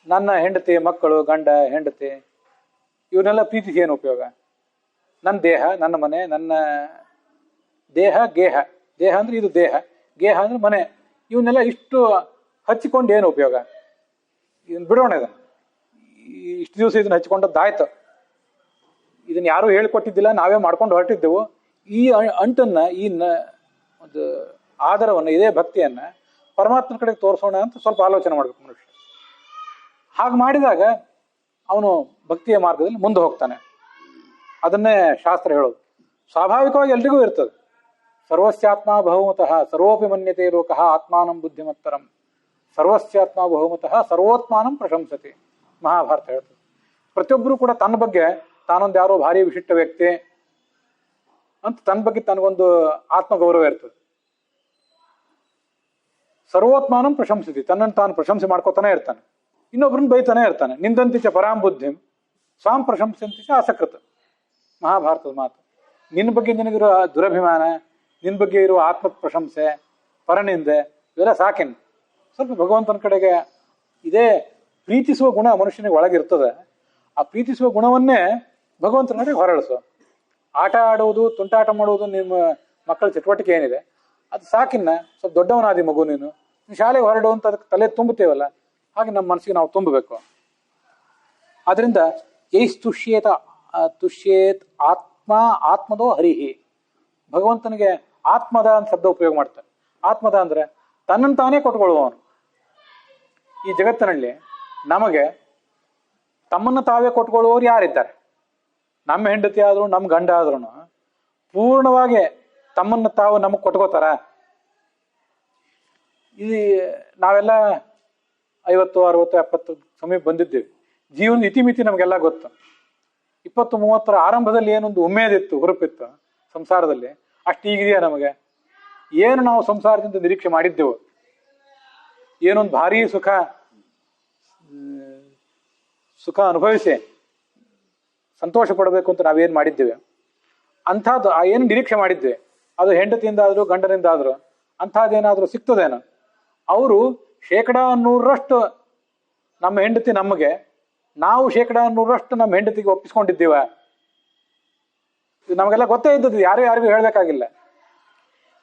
ನನ್ನ ಹೆಂಡತಿ, ಮಕ್ಕಳು, ಗಂಡ, ಹೆಂಡತಿ ಇವನ್ನೆಲ್ಲ ಪ್ರೀತಿಸಿ ಏನು ಉಪಯೋಗ? ನನ್ನ ದೇಹ, ನನ್ನ ಮನೆ, ನನ್ನ ದೇಹ ಗೇಹ, ದೇಹ ಅಂದ್ರೆ ಇದು ದೇಹ, ಗೇಹ ಅಂದ್ರೆ ಮನೆ, ಇವನ್ನೆಲ್ಲ ಇಷ್ಟು ಹಚ್ಚಿಕೊಂಡು ಏನು ಉಪಯೋಗ? ಇದನ್ನು ಬಿಡೋಣ, ಇದನ್ನು ಇಷ್ಟು ದಿವಸ ಇದನ್ನು ಹಚ್ಕೊಂಡದ್ದಾಯ್ತು. ಇದನ್ನು ಯಾರೂ ಹೇಳ್ಕೊಟ್ಟಿದ್ದಿಲ್ಲ, ನಾವೇ ಮಾಡ್ಕೊಂಡು ಹೊರಟಿದ್ದೆವು. ಈ ಅಂಟನ್ನು, ಈ ಒಂದು ಆಧಾರವನ್ನು, ಇದೇ ಭಕ್ತಿಯನ್ನು ಪರಮಾತ್ಮನ ಕಡೆಗೆ ತೋರಿಸೋಣ ಅಂತ ಸ್ವಲ್ಪ ಆಲೋಚನೆ ಮಾಡಬೇಕು ಮನುಷ್ಯ. ಹಾಗೆ ಮಾಡಿದಾಗ ಅವನು ಭಕ್ತಿಯ ಮಾರ್ಗದಲ್ಲಿ ಮುಂದೆ ಹೋಗ್ತಾನೆ. ಅದನ್ನೇ ಶಾಸ್ತ್ರ ಹೇಳೋದು. ಸ್ವಾಭಾವಿಕವಾಗಿ ಎಲ್ರಿಗೂ ಇರ್ತದೆ. ಸರ್ವಸ್ಯಾತ್ಮ ಬಹುಮತಃ ಸರ್ವೋಪಿ ಮನ್ಯತೆ ಲೋಕಃ ಆತ್ಮಾನಂ ಬುದ್ಧಿಮತ್ತರಂ, ಸರ್ವಸ್ಯಾತ್ಮ ಬಹುಮತಃ ಸರ್ವೋತ್ಮಾನಂ ಪ್ರಶಂಸತಿ ಮಹಾಭಾರತ ಹೇಳ್ತದೆ. ಪ್ರತಿಯೊಬ್ಬರು ಕೂಡ ತನ್ನ ಬಗ್ಗೆ ತಾನೊಂದು ಯಾರೋ ಭಾರಿ ವಿಶಿಷ್ಟ ವ್ಯಕ್ತಿ ಅಂತ ತನ್ನ ಬಗ್ಗೆ ತನಗೊಂದು ಆತ್ಮಗೌರವ ಇರ್ತದೆ. ಸರ್ವೋತ್ಮಾನಂ ಪ್ರಶಂಸತಿ, ತನ್ನನ್ನು ತಾನು ಪ್ರಶಂಸೆ ಮಾಡ್ಕೋತಾನೆ ಇರ್ತಾನೆ, ಇನ್ನೊಬ್ರನ್ನ ಬೈತಾನೆ ಇರ್ತಾನೆ. ನಿಂದಂತಿ ಚ ಪರಾಂ ಬುದ್ಧಿಂ ಸ್ವಾಂ ಪ್ರಶಂಸಂತಿ ಚ ಅಸಕೃತ, ಮಹಾಭಾರತದ ಮಾತು. ನಿನ್ನ ಬಗ್ಗೆ ನಿನಗಿರೋ ದುರಭಿಮಾನ, ನಿನ್ನ ಬಗ್ಗೆ ಇರುವ ಆತ್ಮ ಪ್ರಶಂಸೆ, ಪರನಿಂದೆ ಇವೆಲ್ಲ ಸಾಕಿನ್. ಸ್ವಲ್ಪ ಭಗವಂತನ ಕಡೆಗೆ ಇದೇ ಪ್ರೀತಿಸುವ ಗುಣ ಮನುಷ್ಯನಿಗೆ ಒಳಗಿರ್ತದೆ. ಆ ಪ್ರೀತಿಸುವ ಗುಣವನ್ನೇ ಭಗವಂತನ ಕಡೆಗೆ ಹೊರಳಿಸು. ಆಟ ಆಡುವುದು, ತುಂಟಾಟ ಮಾಡುವುದು ನಿಮ್ಮ ಮಕ್ಕಳ ಚಟುವಟಿಕೆ ಏನಿದೆ ಅದು ಸಾಕಿನ್ನ. ಸ್ವಲ್ಪ ದೊಡ್ಡವನಾದಿ ಮಗು, ನೀನು ಶಾಲೆಗೆ ಹೊರಡು ಅಂತ ಅದಕ್ಕೆ ತಲೆ ತುಂಬುತ್ತೇವಲ್ಲ, ಹಾಗೆ ನಮ್ಮ ಮನಸ್ಸಿಗೆ ನಾವು ತುಂಬಬೇಕು. ಆದ್ರಿಂದ ತುಷ್ಯೇತ್ ಆತ್ಮದೋ ಹರಿಹಿ, ಭಗವಂತನಿಗೆ ಆತ್ಮದ ಅಂತ ಶಬ್ದ ಉಪಯೋಗ ಮಾಡ್ತಾರೆ. ಆತ್ಮದ ಅಂದ್ರೆ ತನ್ನನ್ನು ತಾನೇ ಕೊಟ್ಕೊಳ್ಳುವವನು. ಈ ಜಗತ್ತಿನಲ್ಲಿ ನಮಗೆ ತಮ್ಮನ್ನು ತಾವೇ ಕೊಟ್ಕೊಳ್ಳುವವರು ಯಾರಿದ್ದಾರೆ? ನಮ್ಮ ಹೆಂಡತಿ ಆದ್ರೂ ನಮ್ಮ ಗಂಡ ಆದ್ರೂ ಪೂರ್ಣವಾಗಿ ತಮ್ಮನ್ನು ತಾವು ನಮಗೆ ಕೊಟ್ಕೋತಾರ? ಇದು ನಾವೆಲ್ಲ 50, 60, 70 ಸಮೀಪ ಬಂದಿದ್ದೇವೆ. ಜೀವನದ ಇತಿಮಿತಿ ನಮಗೆಲ್ಲ ಗೊತ್ತು. 20, 30 ಆರಂಭದಲ್ಲಿ ಏನೊಂದು ಉಮೇದಿತ್ತು, ಹುರುಪಿತ್ತು ಸಂಸಾರದಲ್ಲಿ, ಅಷ್ಟು ಈಗಿದೆಯಾ ನಮಗೆ? ಏನು ನಾವು ಸಂಸಾರದಿಂದ ನಿರೀಕ್ಷೆ ಮಾಡಿದ್ದೆವು, ಏನೊಂದು ಭಾರಿ ಸುಖ ಅನುಭವಿಸಿ ಸಂತೋಷ ಪಡಬೇಕು ಅಂತ ನಾವೇನು ಮಾಡಿದ್ದೇವೆ, ಅಂಥದ್ದು ಏನು ನಿರೀಕ್ಷೆ ಮಾಡಿದ್ದೆ ಅದು ಹೆಂಡತಿಯಿಂದ ಆದರೂ ಗಂಡನಿಂದ ಆದರೂ ಅಂಥದ್ದೇನಾದರೂ ಸಿಗ್ತದೇನೋ? ಅವರು 100% ನಮ್ಮ ಹೆಂಡತಿ ನಮಗೆ, ನಾವು 100% ನಮ್ಮ ಹೆಂಡತಿಗೆ ಒಪ್ಪಿಸ್ಕೊಂಡಿದ್ದೀವ? ಇದು ನಮಗೆಲ್ಲ ಗೊತ್ತೇ ಇದ್ದದ್ದು, ಯಾರಿಗೂ ಹೇಳಬೇಕಾಗಿಲ್ಲ.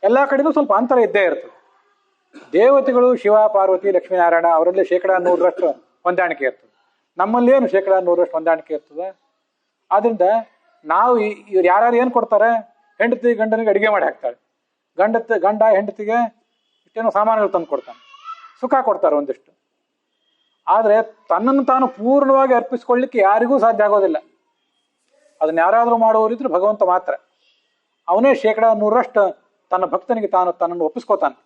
ಎಲ್ಲ ಕಡೆನೂ ಸ್ವಲ್ಪ ಅಂತರ ಇದ್ದೇ ಇರ್ತದೆ. ದೇವತೆಗಳು ಶಿವ, ಪಾರ್ವತಿ, ಲಕ್ಷ್ಮೀನಾರಾಯಣ ಅವರಲ್ಲಿ 100% ಹೊಂದಾಣಿಕೆ ಇರ್ತದೆ. ನಮ್ಮಲ್ಲೇನು 100% ಹೊಂದಾಣಿಕೆ ಇರ್ತದೆ? ಆದ್ರಿಂದ ನಾವು ಇವ್ರು ಯಾರು ಏನು ಕೊಡ್ತಾರೆ? ಹೆಂಡತಿ ಗಂಡನಿಗೆ ಅಡಿಗೆ ಮಾಡಿ ಹಾಕ್ತಾಳೆ, ಗಂಡ ಹೆಂಡತಿಗೆ ಇಷ್ಟೇನೋ ಸಾಮಾನುಗಳು ತಂದು ಕೊಡ್ತಾನೆ, ಸುಖ ಕೊಡ್ತಾರೆ ಒಂದಿಷ್ಟು. ಆದರೆ ತನ್ನನ್ನು ತಾನು ಪೂರ್ಣವಾಗಿ ಅರ್ಪಿಸ್ಕೊಳ್ಳಿಕ್ಕೆ ಯಾರಿಗೂ ಸಾಧ್ಯ ಆಗೋದಿಲ್ಲ. ಅದನ್ನ ಯಾರಾದರೂ ಮಾಡುವವರಿದ್ರೆ ಭಗವಂತ ಮಾತ್ರ. ಅವನೇ 100% ತನ್ನ ಭಕ್ತನಿಗೆ ತನ್ನನ್ನು ಒಪ್ಪಿಸ್ಕೋತಾನೆ.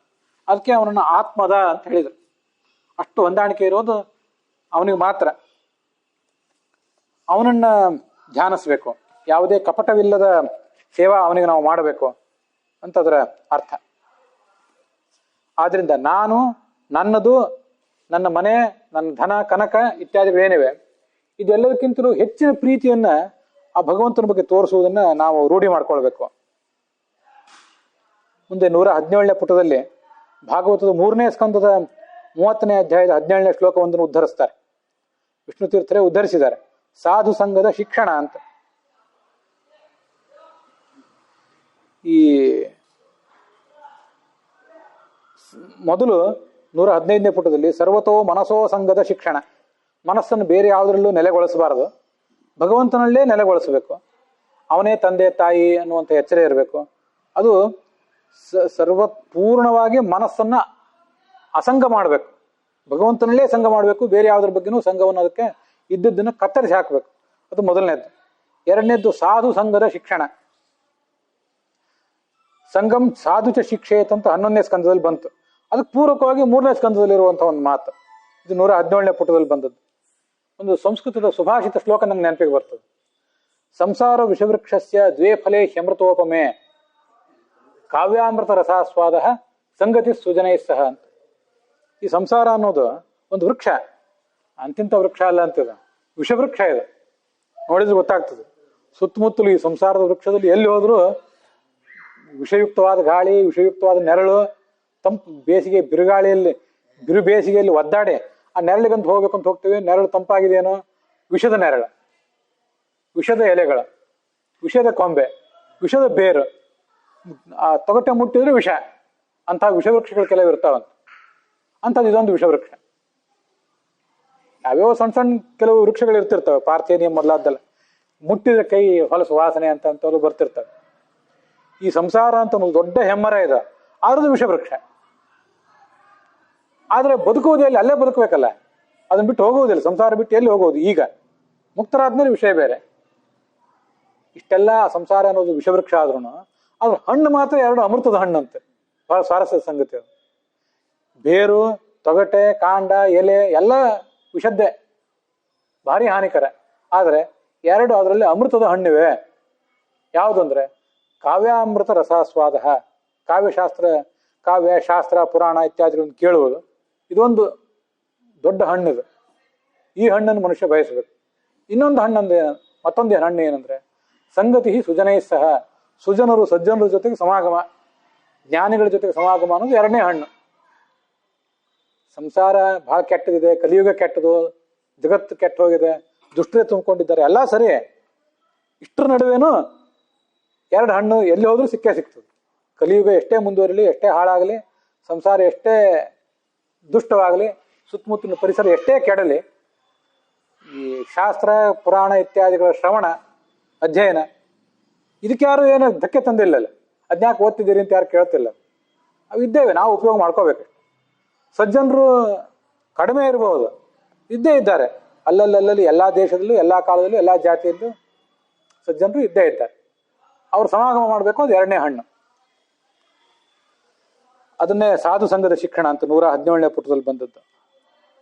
ಅದಕ್ಕೆ ಅವನನ್ನು ಆತ್ಮದ ಅಂತ ಹೇಳಿದರು. ಅಷ್ಟು ಹೊಂದಾಣಿಕೆ ಇರೋದು ಅವನಿಗೆ ಮಾತ್ರ. ಅವನನ್ನ ಧ್ಯಾನಿಸ್ಬೇಕು. ಯಾವುದೇ ಕಪಟವಿಲ್ಲದ ಸೇವಾ ಅವನಿಗೆ ನಾವು ಮಾಡಬೇಕು ಅಂತ ಅದರ ಅರ್ಥ. ಆದ್ರಿಂದ ನಾನು, ನನ್ನದು, ನನ್ನ ಮನೆ, ನನ್ನ ಧನ ಕನಕ ಇತ್ಯಾದಿಗಳೇನಿವೆ ಇದೆಲ್ಲದಕ್ಕಿಂತಲೂ ಹೆಚ್ಚಿನ ಪ್ರೀತಿಯನ್ನ ಆ ಭಗವಂತನ ಬಗ್ಗೆ ತೋರಿಸುವುದನ್ನ ನಾವು ರೂಢಿ ಮಾಡ್ಕೊಳ್ಬೇಕು. ಮುಂದೆ 117ನೇ ಪುಟದಲ್ಲಿ ಭಾಗವತದ 3ನೇ ಸ್ಕಂದದ 30ನೇ ಅಧ್ಯಾಯದ 17ನೇ ಶ್ಲೋಕವೊಂದನ್ನು ಉದ್ಧರಿಸ್ತಾರೆ. ವಿಷ್ಣು ತೀರ್ಥರೇ ಉದ್ಧರಿಸಿದ್ದಾರೆ. ಸಾಧು ಸಂಘದ ಶಿಕ್ಷಣ ಅಂತ. ಈ ಮೊದಲು 115ನೇ ಪುಟದಲ್ಲಿ ಸರ್ವತೋ ಮನಸೋ ಸಂಘದ ಶಿಕ್ಷಣ, ಮನಸ್ಸನ್ನು ಬೇರೆ ಯಾವುದರಲ್ಲೂ ನೆಲೆಗೊಳಿಸಬಾರದು, ಭಗವಂತನಲ್ಲೇ ನೆಲೆಗೊಳಿಸಬೇಕು, ಅವನೇ ತಂದೆ ತಾಯಿ ಅನ್ನುವಂಥ ಎಚ್ಚರ ಇರಬೇಕು. ಅದು ಸರ್ವಪೂರ್ಣವಾಗಿ ಮನಸ್ಸನ್ನ ಅಸಂಗ ಮಾಡಬೇಕು, ಭಗವಂತನಲ್ಲೇ ಸಂಘ ಮಾಡಬೇಕು, ಬೇರೆ ಯಾವುದ್ರ ಬಗ್ಗೆನೂ ಸಂಘವನ್ನು ಅದಕ್ಕೆ ಇದ್ದದ್ದನ್ನು ಕತ್ತರಿಸಿ ಹಾಕಬೇಕು. ಅದು ಮೊದಲನೇದ್ದು. ಎರಡನೇದ್ದು ಸಾಧು ಸಂಘದ ಶಿಕ್ಷಣ. ಸಂಗಮ್ ಸಾಧುಚ ಶಿಕ್ಷೇತ್ ಅಂತ 11ನೇ ಸ್ಕಂದದಲ್ಲಿ ಬಂತು. ಅದಕ್ಕೆ ಪೂರಕವಾಗಿ 3ನೇ ಸ್ಕಂದದಲ್ಲಿರುವಂತಹ ಒಂದು ಮಾತು. ಇದು 117ನೇ ಪುಟದಲ್ಲಿ ಬಂದದ್ದು. ಒಂದು ಸಂಸ್ಕೃತದ ಸುಭಾಷಿತ ಶ್ಲೋಕ ನಮ್ಗೆ ನೆನಪಿಗೆ ಬರ್ತದೆ. ಸಂಸಾರ ವಿಷವೃಕ್ಷಸ್ಯ ದ್ವೇ ಫಲೇ ಹ್ಯಮೃತೋಪಮೇ ಕಾವ್ಯಾಮೃತ ರಸಾಸ್ವಾದ ಸಂಗತಿ ಸುಜನೈ ಸಹ ಅಂತ. ಈ ಸಂಸಾರ ಅನ್ನೋದು ಒಂದು ವೃಕ್ಷ, ಅಂತಿಂತ ವೃಕ್ಷ ಅಲ್ಲ ಅಂತಿದೆ, ವಿಷವೃಕ್ಷ ಇದೆ. ನೋಡಿದ್ರೆ ಗೊತ್ತಾಗ್ತದೆ. ಸುತ್ತಮುತ್ತಲು ಈ ಸಂಸಾರದ ವೃಕ್ಷದಲ್ಲಿ ಎಲ್ಲಿ ಹೋದ್ರೂ ವಿಷಯುಕ್ತವಾದ ಗಾಳಿ, ವಿಷಯುಕ್ತವಾದ ನೆರಳು, ತಂಪು ಬೇಸಿಗೆ ಬಿರುಗಾಳಿಯಲ್ಲಿ ಬಿರು ಬೇಸಿಗೆಯಲ್ಲಿ ಒದ್ದಾಡಿ ಆ ನೆರಳಿಗಂತ ಹೋಗ್ಬೇಕಂತ ಹೋಗ್ತೀವಿ. ನೆರಳು ತಂಪಾಗಿದೆಯೇನೋ, ವಿಷದ ನೆರಳು, ವಿಷದ ಎಲೆಗಳು, ವಿಷದ ಕೊಂಬೆ, ವಿಷದ ಬೇರು, ಆ ತೊಗಟೆ ಮುಟ್ಟಿದ್ರೆ ವಿಷ. ಅಂತಹ ವಿಷವೃಕ್ಷಗಳು ಕೆಲವು ಇರ್ತಾವಂತ. ಅಂಥದ್ದು ಇದೊಂದು ವಿಷವೃಕ್ಷ. ಯಾವ್ಯಾವ ಸಣ್ಣ ಸಣ್ಣ ಕೆಲವು ವೃಕ್ಷಗಳು ಇರ್ತಿರ್ತವೆ, ಪಾರ್ಥೇನಿಯಂ ಮೊದಲಾದ್ದಲ್ಲ, ಮುಟ್ಟಿದ ಕೈ ಹೊಲಸು ವಾಸನೆ ಅಂತವ್ರು ಬರ್ತಿರ್ತವೆ. ಈ ಸಂಸಾರ ಅಂತ ಒಂದು ದೊಡ್ಡ ಹೆಮ್ಮರ ಇದೆ, ಆದ್ರದ್ದು ವಿಷವೃಕ್ಷ. ಆದ್ರೆ ಬದುಕುವುದೇ ಅಲ್ಲಿ, ಅಲ್ಲೇ ಬದುಕಬೇಕಲ್ಲ, ಅದನ್ನ ಬಿಟ್ಟು ಹೋಗುವುದಿಲ್ಲ. ಸಂಸಾರ ಬಿಟ್ಟು ಎಲ್ಲಿ ಹೋಗುವುದು? ಈಗ ಮುಕ್ತರಾದ್ಮೇಲೆ ವಿಷಯ ಬೇರೆ. ಇಷ್ಟೆಲ್ಲ ಸಂಸಾರ ಅನ್ನೋದು ವಿಷವೃಕ್ಷ ಆದ್ರೂ ಅದ್ರ ಹಣ್ಣು ಮಾತ್ರ ಎರಡು ಅಮೃತದ ಹಣ್ಣು ಅಂತೆ. ಬಹಳ ಸ್ವಾರಸ್ಯದ ಸಂಗತಿ ಅದು. ಬೇರು, ತೊಗಟೆ, ಕಾಂಡ, ಎಲೆ ಎಲ್ಲ ವಿಷದ್ದೇ, ಭಾರಿ ಹಾನಿಕರ. ಆದ್ರೆ ಎರಡು ಅದರಲ್ಲಿ ಅಮೃತದ ಹಣ್ಣಿವೆ. ಯಾವುದಂದ್ರೆ ಕಾವ್ಯಾಮೃತ ರಸಾಸ್ವಾದ. ಕಾವ್ಯ ಶಾಸ್ತ್ರ ಪುರಾಣ ಇತ್ಯಾದಿಗಳನ್ನು ಕೇಳುವುದು ಇದೊಂದು ದೊಡ್ಡ ಹಣ್ಣಿದೆ. ಈ ಹಣ್ಣನ್ನು ಮನುಷ್ಯ ಬಯಸಬೇಕು. ಇನ್ನೊಂದು ಮತ್ತೊಂದು ಹಣ್ಣು ಏನಂದ್ರೆ ಸಂಗತಿ ಸುಜನೈ ಸಹ. ಸುಜನರು ಸಜ್ಜನರ ಜೊತೆಗೆ ಸಮಾಗಮ, ಜ್ಞಾನಿಗಳ ಜೊತೆಗೆ ಸಮಾಗಮ ಅನ್ನೋದು ಎರಡನೇ ಹಣ್ಣು. ಸಂಸಾರ ಬಹಳ ಕೆಟ್ಟದಿದೆ, ಕಲಿಯುಗ ಕೆಟ್ಟದು, ಜಗತ್ತು ಕೆಟ್ಟ ಹೋಗಿದೆ, ದುಷ್ಟರೇ ತುಂಬಿಕೊಂಡಿದ್ದಾರೆ, ಎಲ್ಲ ಸರಿ. ಇಷ್ಟರ ನಡುವೆನೂ ಎರಡು ಹಣ್ಣು ಎಲ್ಲಿ ಹೋದ್ರೂ ಸಿಕ್ಕೇ ಸಿಗ್ತದೆ. ಕಲಿಯುಗ ಎಷ್ಟೇ ಮುಂದುವರಿಲಿ, ಎಷ್ಟೇ ಹಾಳಾಗಲಿ, ಸಂಸಾರ ಎಷ್ಟೇ ದುಷ್ಟವಾಗಲಿ, ಸುತ್ತಮುತ್ತಲಿನ ಪರಿಸರ ಎಷ್ಟೇ ಕೆಡಲಿ, ಈ ಶಾಸ್ತ್ರ ಪುರಾಣ ಇತ್ಯಾದಿಗಳ ಶ್ರವಣ ಅಧ್ಯಯನ ಇದಕ್ಕೆ ಯಾರು ಏನು ಧಕ್ಕೆ ತಂದಿಲ್ಲಲ್ಲ. ಅದ್ಯಾಕೆ ಓದ್ತಿದ್ದೀರಿ ಅಂತ ಯಾರು ಕೇಳ್ತಿಲ್ಲ. ಅವು ಇದ್ದೇವೆ, ನಾವು ಉಪಯೋಗ ಮಾಡ್ಕೋಬೇಕು. ಸಜ್ಜನರು ಕಡಿಮೆ ಇರಬಹುದು, ಇದ್ದೇ ಇದ್ದಾರೆ. ಅಲ್ಲಲ್ಲಿ ಎಲ್ಲ ದೇಶದಲ್ಲೂ, ಎಲ್ಲ ಕಾಲದಲ್ಲೂ, ಎಲ್ಲ ಜಾತಿಯಲ್ಲೂ ಸಜ್ಜನರು ಇದ್ದೇ ಇದ್ದಾರೆ. ಅವ್ರು ಸಮಾಗಮ ಮಾಡಬೇಕು, ಅದು ಎರಡನೇ ಹಣ್ಣು. ಅದನ್ನೇ ಸಾಧು ಸಂಘದ ಶಿಕ್ಷಣ ಅಂತ 117ನೇ ಪುಟದಲ್ಲಿ ಬಂದದ್ದು.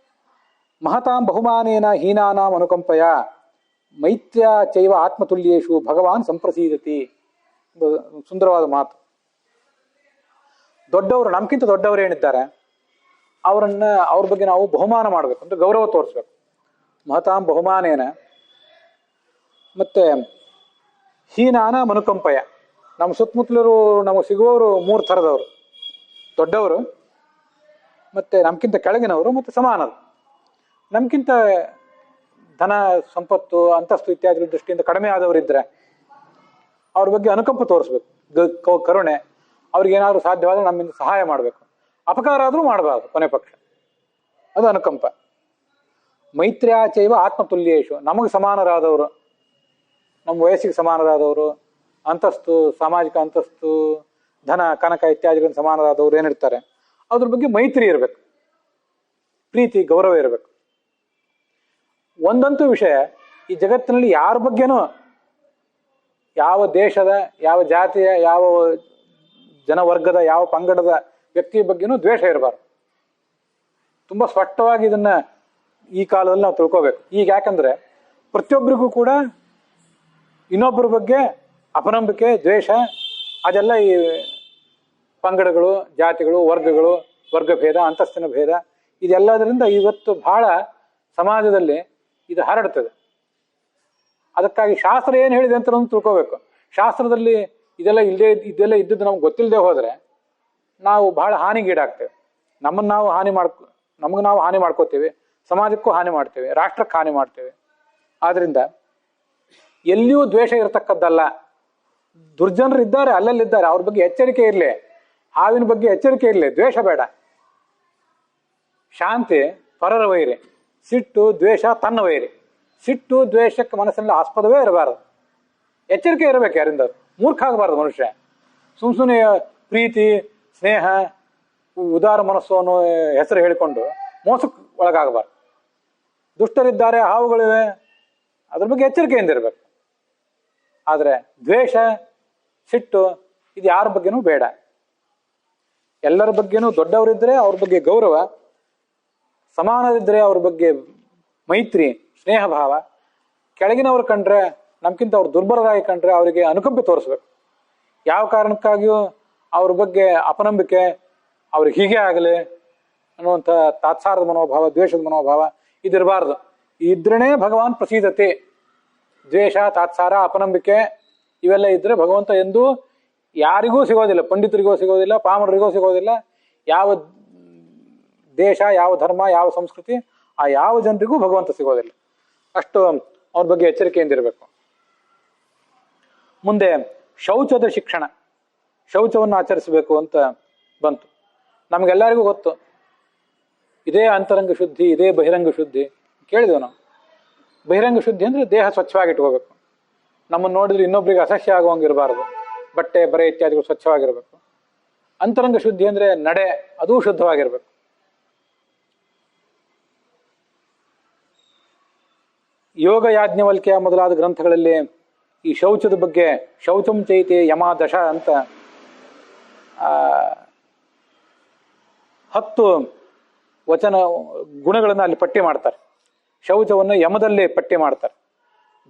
ಮಹತಾಂ ಬಹುಮಾನೇನ ಹೀನಾನಾಂ ಅನುಕಂಪಯ ಮೈತ್ರ್ಯ ಚೈವ ಆತ್ಮತುಲ್ಯೇಶು ಭಗವಾನ್ ಸಂಪ್ರಸೀದತಿ. ಸುಂದರವಾದ ಮಾತು. ದೊಡ್ಡವರು, ನಮ್ಗಿಂತ ದೊಡ್ಡವರು ಏನಿದ್ದಾರೆ ಅವ್ರ ಬಗ್ಗೆ ನಾವು ಬಹುಮಾನ ಮಾಡಬೇಕು, ಅಂದ್ರೆ ಗೌರವ ತೋರಿಸ್ಬೇಕು. ಮಹತಾಂ ಬಹುಮಾನೇನ. ಮತ್ತೆ ಹೀನಾನ ಅನುಕಂಪಯ. ನಮ್ಮ ಸುತ್ತಮುತ್ತಲರು ನಮಗೆ ಸಿಗುವವರು 3 ಥರದವರು: ದೊಡ್ಡವರು, ಮತ್ತೆ ನಮ್ಗಿಂತ ಕೆಳಗಿನವರು, ಮತ್ತೆ ಸಮಾನರು. ನಮ್ಗಿಂತ ಧನ ಸಂಪತ್ತು ಅಂತಸ್ತು ಇತ್ಯಾದಿ ದೃಷ್ಟಿಯಿಂದ ಕಡಿಮೆ ಆದವರಿದ್ರೆ ಅವ್ರ ಬಗ್ಗೆ ಅನುಕಂಪ ತೋರಿಸ್ಬೇಕು, ಕರುಣೆ. ಅವ್ರಿಗೇನಾದ್ರೂ ಸಾಧ್ಯವಾದ್ರೆ ನಮ್ಮಿಂದ ಸಹಾಯ ಮಾಡಬೇಕು. ಅಪಕಾರ ಆದ್ರೂ ಮಾಡಬಾರ್ದು ಕೊನೆ ಪಕ್ಷ. ಅದು ಅನುಕಂಪ. ಮೈತ್ರ್ಯಾಚೈವ ಆತ್ಮತುಲ್ಯೇಶು. ನಮಗೆ ಸಮಾನರಾದವರು, ನಮ್ಮ ವಯಸ್ಸಿಗೆ ಸಮಾನರಾದವರು, ಅಂತಸ್ತು, ಸಾಮಾಜಿಕ ಅಂತಸ್ತು, ಧನ ಕನಕ ಇತ್ಯಾದಿಗಳನ್ನು ಸಮಾನರಾದವರು ಏನಿರ್ತಾರೆ ಅದ್ರ ಬಗ್ಗೆ ಮೈತ್ರಿ ಇರಬೇಕು, ಪ್ರೀತಿ ಗೌರವ ಇರಬೇಕು. ಒಂದಂತೂ ವಿಷಯ, ಈ ಜಗತ್ತಿನಲ್ಲಿ ಯಾರ ಬಗ್ಗೆನೂ, ಯಾವ ದೇಶದ, ಯಾವ ಜಾತಿಯ, ಯಾವ ಜನವರ್ಗದ, ಯಾವ ಪಂಗಡದ ವ್ಯಕ್ತಿಯ ಬಗ್ಗೆನೂ ದ್ವೇಷ ಇರಬಾರ್ದು. ತುಂಬಾ ಸ್ಪಷ್ಟವಾಗಿ ಇದನ್ನ ಈ ಕಾಲದಲ್ಲಿ ನಾವು ತಿಳ್ಕೋಬೇಕು. ಈಗ ಯಾಕಂದ್ರೆ ಪ್ರತಿಯೊಬ್ಬರಿಗೂ ಕೂಡ ಇನ್ನೊಬ್ಬರ ಬಗ್ಗೆ ಅಪನಂಬಿಕೆ, ದ್ವೇಷ, ಅದೆಲ್ಲ ಈ ಪಂಗಡಗಳು, ಜಾತಿಗಳು, ವರ್ಗಗಳು, ವರ್ಗಭೇದ, ಅಂತಸ್ತಿನ ಭೇದ, ಇದೆಲ್ಲದರಿಂದ ಇವತ್ತು ಬಹಳ ಸಮಾಜದಲ್ಲಿ ಇದು ಹರಡ್ತದೆ. ಅದಕ್ಕಾಗಿ ಶಾಸ್ತ್ರ ಏನು ಹೇಳಿದೆ ಅಂತ ನಾವು ತಿಳ್ಕೋಬೇಕು. ಶಾಸ್ತ್ರದಲ್ಲಿ ಇದೆಲ್ಲ ಇದ್ದದ್ದು ನಮ್ಗೆ ಗೊತ್ತಿಲ್ಲದೆ ಹೋದರೆ ನಾವು ಬಹಳ ಹಾನಿಗೀಡಾಗ್ತೇವೆ. ನಮಗೆ ನಾವು ಹಾನಿ ಮಾಡ್ಕೋತೀವಿ, ಸಮಾಜಕ್ಕೂ ಹಾನಿ ಮಾಡ್ತೇವೆ, ರಾಷ್ಟ್ರಕ್ಕೆ ಹಾನಿ ಮಾಡ್ತೇವೆ. ಆದ್ರಿಂದ ಎಲ್ಲಿಯೂ ದ್ವೇಷ ಇರತಕ್ಕದ್ದಲ್ಲ. ದುರ್ಜನರು ಇದ್ದಾರೆ, ಅಲ್ಲಲ್ಲಿದ್ದಾರೆ, ಅವ್ರ ಬಗ್ಗೆ ಎಚ್ಚರಿಕೆ ಇರಲಿ. ಹಾವಿನ ಬಗ್ಗೆ ಎಚ್ಚರಿಕೆ ಇರಲಿ, ದ್ವೇಷ ಬೇಡ. ಶಾಂತಿ ಪರರ ವೈರಿ, ಸಿಟ್ಟು ದ್ವೇಷ ತನ್ನ ವೈರಿ. ಸಿಟ್ಟು ದ್ವೇಷಕ್ಕೆ ಮನಸ್ಸಿನಲ್ಲಿ ಆಸ್ಪದವೇ ಇರಬಾರದು. ಎಚ್ಚರಿಕೆ ಇರಬೇಕು ಯಾರಿಂದ, ಮೂರ್ಖ ಆಗಬಾರ್ದು ಮನುಷ್ಯ. ಸುಮ್ಮನೆ ಪ್ರೀತಿ, ಸ್ನೇಹ, ಉದಾರ ಮನಸ್ಸು ಅನ್ನೋ ಹೆಸರು ಹೇಳಿಕೊಂಡು ಮೋಸಕ್ಕೆ ಒಳಗಾಗಬಾರ್ದು. ದುಷ್ಟರಿದ್ದಾರೆ, ಹಾವುಗಳಿವೆ, ಅದ್ರ ಬಗ್ಗೆ ಎಚ್ಚರಿಕೆಯಿಂದ ಇರಬೇಕು. ಆದರೆ ದ್ವೇಷ, ಸಿಟ್ಟು ಇದು ಯಾರ ಬಗ್ಗೆನೂ ಬೇಡ. ಎಲ್ಲರ ಬಗ್ಗೆನೂ ದೊಡ್ಡವರಿದ್ದರೆ ಅವ್ರ ಬಗ್ಗೆ ಗೌರವ, ಸಮಾನರಿದ್ದರೆ ಅವ್ರ ಬಗ್ಗೆ ಮೈತ್ರಿ, ಸ್ನೇಹ ಭಾವ. ಕೆಳಗಿನವ್ರು ಕಂಡ್ರೆ, ನಮ್ಗಿಂತ ಅವ್ರು ದುರ್ಬಲರಾಗಿ ಕಂಡ್ರೆ ಅವರಿಗೆ ಅನುಕಂಪೆ ತೋರಿಸ್ಬೇಕು. ಯಾವ ಕಾರಣಕ್ಕಾಗಿಯೂ ಅವ್ರ ಬಗ್ಗೆ ಅಪನಂಬಿಕೆ, ಅವ್ರಿಗೆ ಹೀಗೆ ಆಗಲಿ ಅನ್ನುವಂಥ ತಾತ್ಸಾರದ ಮನೋಭಾವ, ದ್ವೇಷದ ಮನೋಭಾವ ಇದಿರಬಾರ್ದು. ಇದ್ರೇ ಭಗವಾನ್ ಪ್ರಸೀದತೆ. ದ್ವೇಷ, ತಾತ್ಸಾರ, ಅಪನಂಬಿಕೆ ಇವೆಲ್ಲ ಇದ್ರೆ ಭಗವಂತ ಎಂದೂ ಯಾರಿಗೂ ಸಿಗೋದಿಲ್ಲ. ಪಂಡಿತರಿಗೂ ಸಿಗೋದಿಲ್ಲ, ಪಾಮರರಿಗೂ ಸಿಗೋದಿಲ್ಲ. ಯಾವ ದೇಶ, ಯಾವ ಧರ್ಮ, ಯಾವ ಸಂಸ್ಕೃತಿ, ಆ ಯಾವ ಜನರಿಗೂ ಭಗವಂತ ಸಿಗೋದಿಲ್ಲ. ಅಷ್ಟು ಅವ್ರ ಬಗ್ಗೆ ಎಚ್ಚರಿಕೆಯಿಂದ ಇರಬೇಕು. ಮುಂದೆ ಶೌಚದ ಶಿಕ್ಷಣ, ಶೌಚವನ್ನು ಆಚರಿಸಬೇಕು ಅಂತ ಬಂತು. ನಮಗೆಲ್ಲರಿಗೂ ಗೊತ್ತು, ಇದೇ ಅಂತರಂಗ ಶುದ್ಧಿ, ಇದೇ ಬಹಿರಂಗ ಶುದ್ಧಿ ಕೇಳಿದೆವು ನಾವು. ಬಹಿರಂಗ ಶುದ್ಧಿ ಅಂದರೆ ದೇಹ ಸ್ವಚ್ಛವಾಗಿ ಇಟ್ಕೋಬೇಕು. ನಮ್ಮನ್ನು ನೋಡಿದ್ರೆ ಇನ್ನೊಬ್ರಿಗೆ ಅಸಹ್ಯ ಆಗುವಂಗಿರಬಾರ್ದು. ಬಟ್ಟೆ, ಬರೆ ಇತ್ಯಾದಿಗಳು ಸ್ವಚ್ಛವಾಗಿರಬೇಕು. ಅಂತರಂಗ ಶುದ್ಧಿ ಅಂದರೆ ನಡೆ, ಅದೂ ಶುದ್ಧವಾಗಿರ್ಬೇಕು. ಯೋಗ ಯಾಜ್ಞವಲ್ಕ್ಯ ಮೊದಲಾದ ಗ್ರಂಥಗಳಲ್ಲಿ ಈ ಶೌಚದ ಬಗ್ಗೆ ಶೌಚಂ ಚೈತೆ ಯಮಾದಶ ಅಂತ 10 ವಚನ ಗುಣಗಳನ್ನು ಅಲ್ಲಿ ಪಟ್ಟಿ ಮಾಡ್ತಾರೆ. ಶೌಚವನ್ನು ಯಮದಲ್ಲಿ ಪಟ್ಟಿ ಮಾಡ್ತಾರೆ.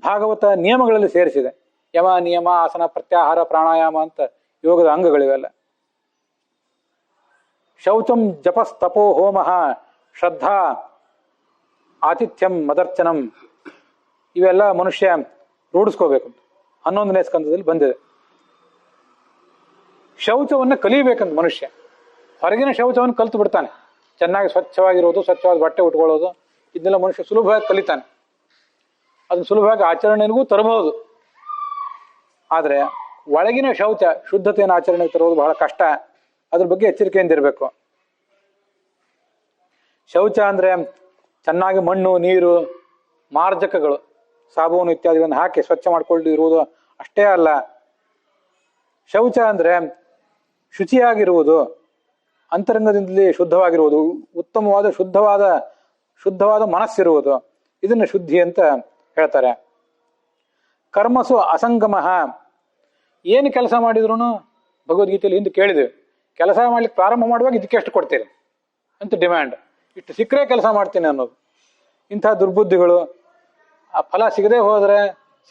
ಭಾಗವತ ನಿಯಮಗಳಲ್ಲಿ ಸೇರಿಸಿದೆ. ಯಮ, ನಿಯಮ, ಆಸನ, ಪ್ರತ್ಯಾಹಾರ, ಪ್ರಾಣಾಯಾಮ ಅಂತ ಯೋಗದ ಅಂಗಗಳಿವೆಲ್ಲ. ಶೌಚಂ ಜಪಸ್ತಪೋ ಹೋಮ ಶ್ರದ್ಧಾ ಆತಿಥ್ಯಂ ಮದರ್ಚನಂ ಇವೆಲ್ಲ ಮನುಷ್ಯ ರೂಢಿಸ್ಕೋಬೇಕು. 11ನೇ ಸ್ಕಂದದಲ್ಲಿ ಬಂದಿದೆ. ಶೌಚವನ್ನು ಕಲಿಬೇಕಂತ ಮನುಷ್ಯ. ಹೊರಗಿನ ಶೌಚವನ್ನು ಕಲ್ತು ಬಿಡ್ತಾನೆ. ಚೆನ್ನಾಗಿ ಸ್ವಚ್ಛವಾಗಿರೋದು, ಸ್ವಚ್ಛವಾದ ಬಟ್ಟೆ ಉಟ್ಕೊಳ್ಳೋದು, ಇದನ್ನೆಲ್ಲ ಮನುಷ್ಯ ಸುಲಭವಾಗಿ ಕಲಿತಾನೆ. ಅದನ್ನು ಸುಲಭವಾಗಿ ಆಚರಣೆಗೂ ತರಬಹುದು. ಆದರೆ ಒಳಗಿನ ಶೌಚ, ಶುದ್ಧತೆಯನ್ನು ಆಚರಣೆಗೆ ತರುವುದು ಬಹಳ ಕಷ್ಟ. ಅದ್ರ ಬಗ್ಗೆ ಎಚ್ಚರಿಕೆಯಿಂದ ಇರಬೇಕು. ಶೌಚ ಅಂದರೆ ಚೆನ್ನಾಗಿ ಮಣ್ಣು, ನೀರು, ಮಾರ್ಜಕಗಳು, ಸಾಬೂನು ಇತ್ಯಾದಿಗಳನ್ನು ಹಾಕಿ ಸ್ವಚ್ಛ ಮಾಡ್ಕೊಂಡು ಇರುವುದು ಅಷ್ಟೇ ಅಲ್ಲ. ಶೌಚ ಅಂದರೆ ಶುಚಿಯಾಗಿರುವುದು, ಅಂತರಂಗದಿಂದಲೇ ಶುದ್ಧವಾಗಿರುವುದು, ಉತ್ತಮವಾದ ಶುದ್ಧವಾದ ಮನಸ್ಸಿರುವುದು, ಇದನ್ನು ಶುದ್ಧಿ ಅಂತ ಹೇಳ್ತಾರೆ. ಕರ್ಮಸು ಅಸಂಗಮ. ಏನು ಕೆಲಸ ಮಾಡಿದ್ರು ಭಗವದ್ಗೀತೆಯಲ್ಲಿ ಹಿಂದೆ ಕೇಳಿದ್ದೇವೆ, ಕೆಲಸ ಮಾಡ್ಲಿಕ್ಕೆ ಪ್ರಾರಂಭ ಮಾಡುವಾಗ ಇದಕ್ಕೆ ಎಷ್ಟು ಕೊಡ್ತೀರಿ ಅಂತ ಡಿಮ್ಯಾಂಡ್. ಇಷ್ಟು ಸಿಕ್ಕರೆ ಕೆಲಸ ಮಾಡ್ತೀನಿ ಅನ್ನೋದು. ಇಂಥ ದುರ್ಬುದ್ಧಿಗಳು, ಆ ಫಲ ಸಿಗದೆ ಹೋದರೆ,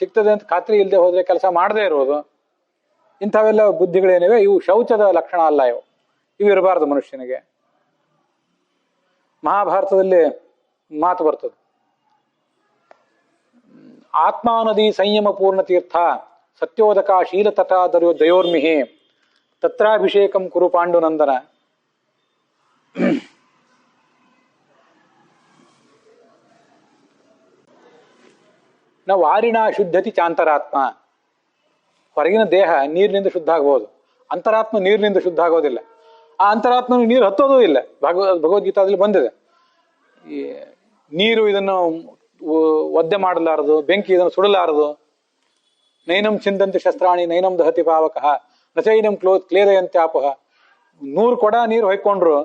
ಸಿಗ್ತದೆ ಅಂತ ಖಾತ್ರಿ ಇಲ್ಲದೆ ಹೋದರೆ ಕೆಲಸ ಮಾಡದೇ ಇರೋದು, ಇಂಥವೆಲ್ಲ ಬುದ್ಧಿಗಳೇನಿವೆ ಇವು ಶೌಚದ ಲಕ್ಷಣ ಅಲ್ಲ. ಇವು ಇರಬಾರ್ದು ಮನುಷ್ಯನಿಗೆ. ಮಹಾಭಾರತದಲ್ಲಿ ಮಾತು ಬರ್ತದೆ, ಆತ್ಮಾನದಿ ಸಂಯಮ ಪೂರ್ಣ ತೀರ್ಥ ಸತ್ಯೋದಕ ಶೀಲತಟ ದಯೋರ್ಮಿಹಿ ತತ್ರಾಭಿಷೇಕಂ ಕುರು ಪಾಂಡುನಂದನ. ನ ವಾರಿಣ ಶುದ್ಧತಿ ಚಾಂತರಾತ್ಮ. ಹೊರಗಿನ ದೇಹ ನೀರಿನಿಂದ ಶುದ್ಧ ಆಗಬಹುದು, ಅಂತರಾತ್ಮ ನೀರಿನಿಂದ ಶುದ್ಧ ಆಗೋದಿಲ್ಲ. ಆ ಅಂತರಾತ್ಮ ನೀರು ಹತ್ತೋದೂ ಇಲ್ಲ. ಭಗವದ್ಗೀತಾದಲ್ಲಿ ಬಂದಿದೆ. ಈ ನೀರು ಇದನ್ನು ಒದ್ದೆ ಮಾಡಲಾರದು, ಬೆಂಕಿ ಇದನ್ನು ಸುಡಲಾರದು. ನೈನಂ ಚಿಂದಂತೆ ಶಸ್ತ್ರಾಣಿ ನೈನಂ ದಹತಿ ಪಾವಕಃ ನಚೈನಂ ಕ್ಲೇದಯಂತ್ಯಾಪಹ. 100 ಕೊಡ ನೀರು ಹೊಯ್ಕೊಂಡ್ರು,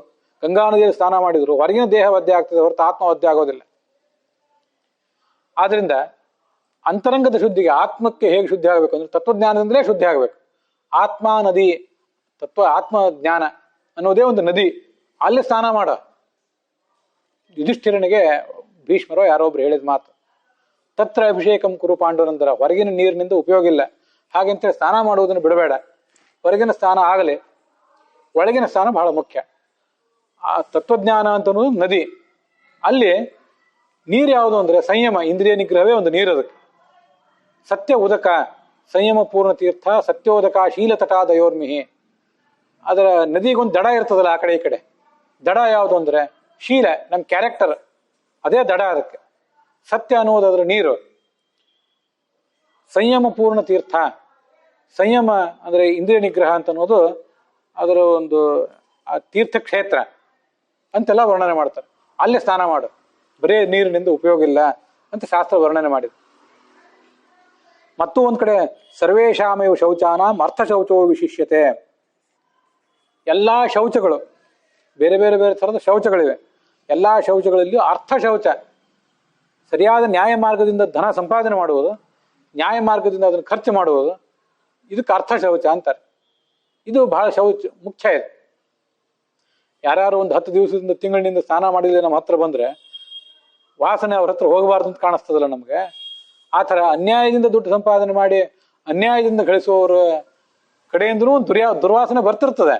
ಗಂಗಾ ನದಿಯಲ್ಲಿ ಸ್ನಾನ ಮಾಡಿದ್ರು, ಹೊರಗಿನ ದೇಹ ಒದ್ದೆ ಆಗ್ತದೆ ಹೊರತು ಆತ್ಮ ಒದ್ದೆ ಆಗೋದಿಲ್ಲ. ಆದ್ರಿಂದ ಅಂತರಂಗದ ಶುದ್ಧಿಗೆ, ಆತ್ಮಕ್ಕೆ ಹೇಗೆ ಶುದ್ಧಿ ಆಗಬೇಕು ಅಂದ್ರೆ ತತ್ವಜ್ಞಾನದಿಂದಲೇ ಶುದ್ಧಿ ಆಗಬೇಕು. ಆತ್ಮ ನದಿ, ಆತ್ಮ ಜ್ಞಾನ ಅನ್ನೋದೇ ಒಂದು ನದಿ. ಅಲ್ಲಿ ಸ್ನಾನ ಮಾಡ. ಯುಧಿಷ್ಠಿರನಿಗೆ ಭೀಷ್ಮರೋ ಯಾರೊಬ್ರು ಹೇಳಿದ ಮಾತು, ತತ್ರ ಅಭಿಷೇಕಂ ಕುರು ಪಾಂಡುನಂದರ. ಹೊರಗಿನ ನೀರಿನಿಂದ ಉಪಯೋಗ ಇಲ್ಲ, ಹಾಗೆಂತೇಳಿ ಸ್ನಾನ ಮಾಡುವುದನ್ನು ಬಿಡಬೇಡ. ಹೊರಗಿನ ಸ್ನಾನ ಆಗಲಿ, ಒಳಗಿನ ಸ್ನಾನ ಬಹಳ ಮುಖ್ಯ. ಆ ತತ್ವಜ್ಞಾನ ಅಂತನ್ನೋದು ನದಿ. ಅಲ್ಲಿ ನೀರು ಯಾವುದು ಅಂದರೆ ಸಂಯಮ, ಇಂದ್ರಿಯ ನಿಗ್ರಹವೇ ಒಂದು ನೀರು. ಅದಕ್ಕೆ ಸತ್ಯ ಉದಕ, ಸಂಯಮ ಪೂರ್ಣ ತೀರ್ಥ, ಸತ್ಯೋದಕ ಶೀಲತಟ ದಯೋರ್ಮಿಹಿ. ಅದರ ನದಿಗೊಂದು ದಡ ಇರ್ತದಲ್ಲ ಆ ಕಡೆ ಈ ಕಡೆ. ದಡ ಯಾವುದು ಅಂದರೆ ಶೀಲ, ನಮ್ಮ ಕ್ಯಾರೆಕ್ಟರ್, ಅದೇ ದಡ. ಅದಕ್ಕೆ ಸತ್ಯ ಅನ್ನುವುದು ಅದರ ನೀರು. ಸಂಯಮ ಪೂರ್ಣ ತೀರ್ಥ, ಸಂಯಮ ಅಂದರೆ ಇಂದ್ರಿಯ ನಿಗ್ರಹ ಅಂತ ಅನ್ನೋದು ಅದರ ಒಂದು ಆ ತೀರ್ಥಕ್ಷೇತ್ರ ಅಂತೆಲ್ಲ ವರ್ಣನೆ ಮಾಡ್ತಾರೆ. ಅಲ್ಲೇ ಸ್ನಾನ ಮಾಡು, ಬರೇ ನೀರಿನಿಂದ ಉಪಯೋಗ ಇಲ್ಲ ಅಂತ ಶಾಸ್ತ್ರ ವರ್ಣನೆ ಮಾಡಿದೆ. ಮತ್ತು ಒಂದ್ ಕಡೆ ಸರ್ವೇಶಾಮೇವ ಶೌಚಾನಾಂ ಅರ್ಥ ಶೌಚೋ ವಿಶಿಷ್ಯತೆ. ಎಲ್ಲಾ ಶೌಚಗಳು, ಬೇರೆ ಬೇರೆ ಬೇರೆ ಥರದ ಶೌಚಗಳಿವೆ. ಎಲ್ಲಾ ಶೌಚಗಳಲ್ಲಿಯೂ ಅರ್ಥ ಶೌಚ, ಸರಿಯಾದ ನ್ಯಾಯ ಮಾರ್ಗದಿಂದ ಧನ ಸಂಪಾದನೆ ಮಾಡುವುದು, ನ್ಯಾಯ ಮಾರ್ಗದಿಂದ ಅದನ್ನು ಖರ್ಚು ಮಾಡುವುದು, ಇದಕ್ಕೆ ಅರ್ಥ ಶೌಚ ಅಂತಾರೆ. ಇದು ಬಹಳ ಮುಖ್ಯ ಇದೆ. ಯಾರ್ಯಾರು ಒಂದು 10 ದಿವಸದಿಂದ ತಿಂಗಳಿನಿಂದ ಸ್ನಾನ ಮಾಡಿದ್ರೆ ನಮ್ಮ ಹತ್ರ ಬಂದ್ರೆ ವಾಸನೆ ಅವ್ರ ಹತ್ರ ಹೋಗಬಾರ್ದು ಅಂತ ಕಾಣಿಸ್ತದಲ್ಲ ನಮ್ಗೆ. ಆ ಥರ ಅನ್ಯಾಯದಿಂದ ದುಡ್ಡು ಸಂಪಾದನೆ ಮಾಡಿ ಅನ್ಯಾಯದಿಂದ ಗಳಿಸುವವರ ಕಡೆಯಿಂದನೂ ದುರ್ವಾಸನೆ ಬರ್ತಿರ್ತದೆ.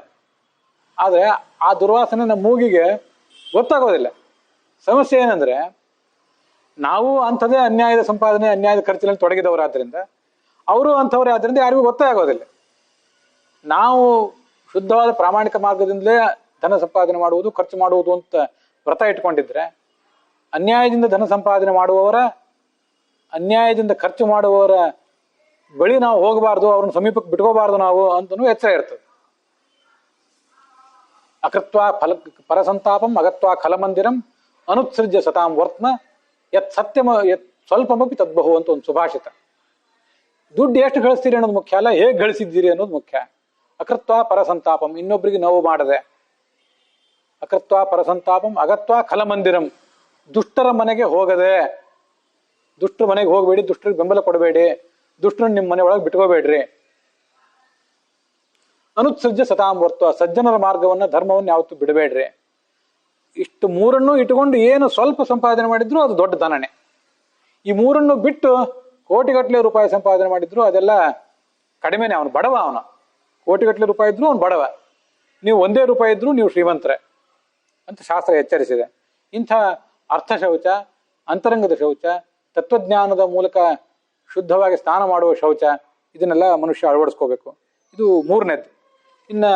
ಆದರೆ ಆ ದುರ್ವಾಸನೆ ನಮ್ಮ ಮೂಗಿಗೆ ಗೊತ್ತಾಗೋದಿಲ್ಲ. ಸಮಸ್ಯೆ ಏನಂದ್ರೆ ನಾವು ಅಂಥದ್ದೇ ಅನ್ಯಾಯದ ಸಂಪಾದನೆ, ಅನ್ಯಾಯದ ಖರ್ಚಿನಲ್ಲಿ ತೊಡಗಿದವರಾದ್ರಿಂದ, ಅವರು ಅಂಥವ್ರೆ ಆದ್ರಿಂದ ಯಾರಿಗೂ ಗೊತ್ತೇ ಆಗೋದಿಲ್ಲ. ನಾವು ಶುದ್ಧವಾದ ಪ್ರಾಮಾಣಿಕ ಮಾರ್ಗದಿಂದಲೇ ಧನ ಸಂಪಾದನೆ ಮಾಡುವುದು, ಖರ್ಚು ಮಾಡುವುದು ಅಂತ ವ್ರತ ಇಟ್ಕೊಂಡಿದ್ರೆ, ಅನ್ಯಾಯದಿಂದ ಧನ ಸಂಪಾದನೆ ಮಾಡುವವರ, ಅನ್ಯಾಯದಿಂದ ಖರ್ಚು ಮಾಡುವವರ ಬಳಿ ನಾವು ಹೋಗಬಾರ್ದು, ಅವ್ರನ್ನ ಸಮೀಪಕ್ಕೆ ಬಿಟ್ಕೋಬಾರ್ದು ನಾವು ಅಂತನೂ ಎಚ್ಚರ ಇರ್ತದೆ. ಅಕೃತ್ವ ಫಲ ಪರಸಂತಾಪಂ ಅಗತ್ವ ಖಲಮಂದಿರಂ ಅನುತ್ಸೃಜ್ಯ ಸತಾಂ ವರ್ತ್ಮ ಯತ್ ಸತ್ಯಮ ಯತ್ ಸ್ವಲ್ಪಮಪಿ ತದ್ಬಹು ಅಂತ ಒಂದು ಸುಭಾಷಿತ. ದುಡ್ಡು ಎಷ್ಟು ಗಳಿಸ್ತೀರಿ ಅನ್ನೋದು ಮುಖ್ಯ ಅಲ್ಲ, ಹೇಗೆ ಗಳಿಸಿದ್ದೀರಿ ಅನ್ನೋದು ಮುಖ್ಯ. ಅಕೃತ್ವ ಪರಸಂತಾಪಂ, ಇನ್ನೊಬ್ಬರಿಗೆ ನೋವು ಮಾಡದೆ. ಅಕೃತ್ವ ಪರಸಂತಾಪಂ ಅಗತ್ವ ಖಲಮಂದಿರಂ, ದುಷ್ಟರ ಮನೆಗೆ ಹೋಗದೆ. ದುಷ್ಟರ ಮನೆಗೆ ಹೋಗಬೇಡಿ, ದುಷ್ಟರಿಗೆ ಬೆಂಬಲ ಕೊಡಬೇಡಿ, ದುಷ್ಟರನ್ನ ನಿಮ್ಮ ಮನೆ ಒಳಗೆ ಬಿಟ್ಕೋಬೇಡ್ರಿ. ಅನುತ್ಸೃಜ್ಯ ಸತಾಂ ವರ್ತುವ, ಸಜ್ಜನರ ಮಾರ್ಗವನ್ನ ಧರ್ಮವನ್ನು ಯಾವತ್ತೂ ಬಿಡಬೇಡ್ರಿ. ಇಷ್ಟು ಮೂರನ್ನು ಇಟ್ಟುಕೊಂಡು ಏನು ಸ್ವಲ್ಪ ಸಂಪಾದನೆ ಮಾಡಿದ್ರು ಅದು ದೊಡ್ಡ ಧನನೇ. ಈ ಮೂರನ್ನು ಬಿಟ್ಟು ಕೋಟಿಗಟ್ಟಲೆ ರೂಪಾಯಿ ಸಂಪಾದನೆ ಮಾಡಿದ್ರು ಅದೆಲ್ಲ ಕಡಿಮೆನೆ. ಅವನು ಬಡವ, ಅವನು ಕೋಟಿಗಟ್ಟಲೆ ರೂಪಾಯಿ ಇದ್ರು ಅವನು ಬಡವ. ನೀವು 1 ರೂಪಾಯಿ ಇದ್ರು ನೀವು ಶ್ರೀಮಂತರೆ ಅಂತ ಶಾಸ್ತ್ರ ಎಚ್ಚರಿಸಿದೆ. ಇಂಥ ಅರ್ಥ ಶೌಚ, ಅಂತರಂಗದ ಶೌಚ, ತತ್ವಜ್ಞಾನದ ಮೂಲಕ ಶುದ್ಧವಾಗಿ ಸ್ನಾನ ಮಾಡುವ ಶೌಚ, ಇದನ್ನೆಲ್ಲ ಮನುಷ್ಯ ಅಳವಡಿಸ್ಕೋಬೇಕು. ಇದು 3ನೇದ್ದು. ಇನ್ನು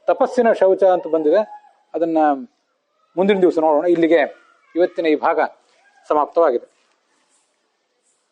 ತಪಸ್ಸಿನ ಶೌಚ ಅಂತ ಬಂದಿದೆ, ಅದನ್ನ ಮುಂದಿನ ದಿವಸ ನೋಡೋಣ. ಇಲ್ಲಿಗೆ ಇವತ್ತಿನ ಈ ಭಾಗ ಸಮಾಪ್ತವಾಗಿದೆ.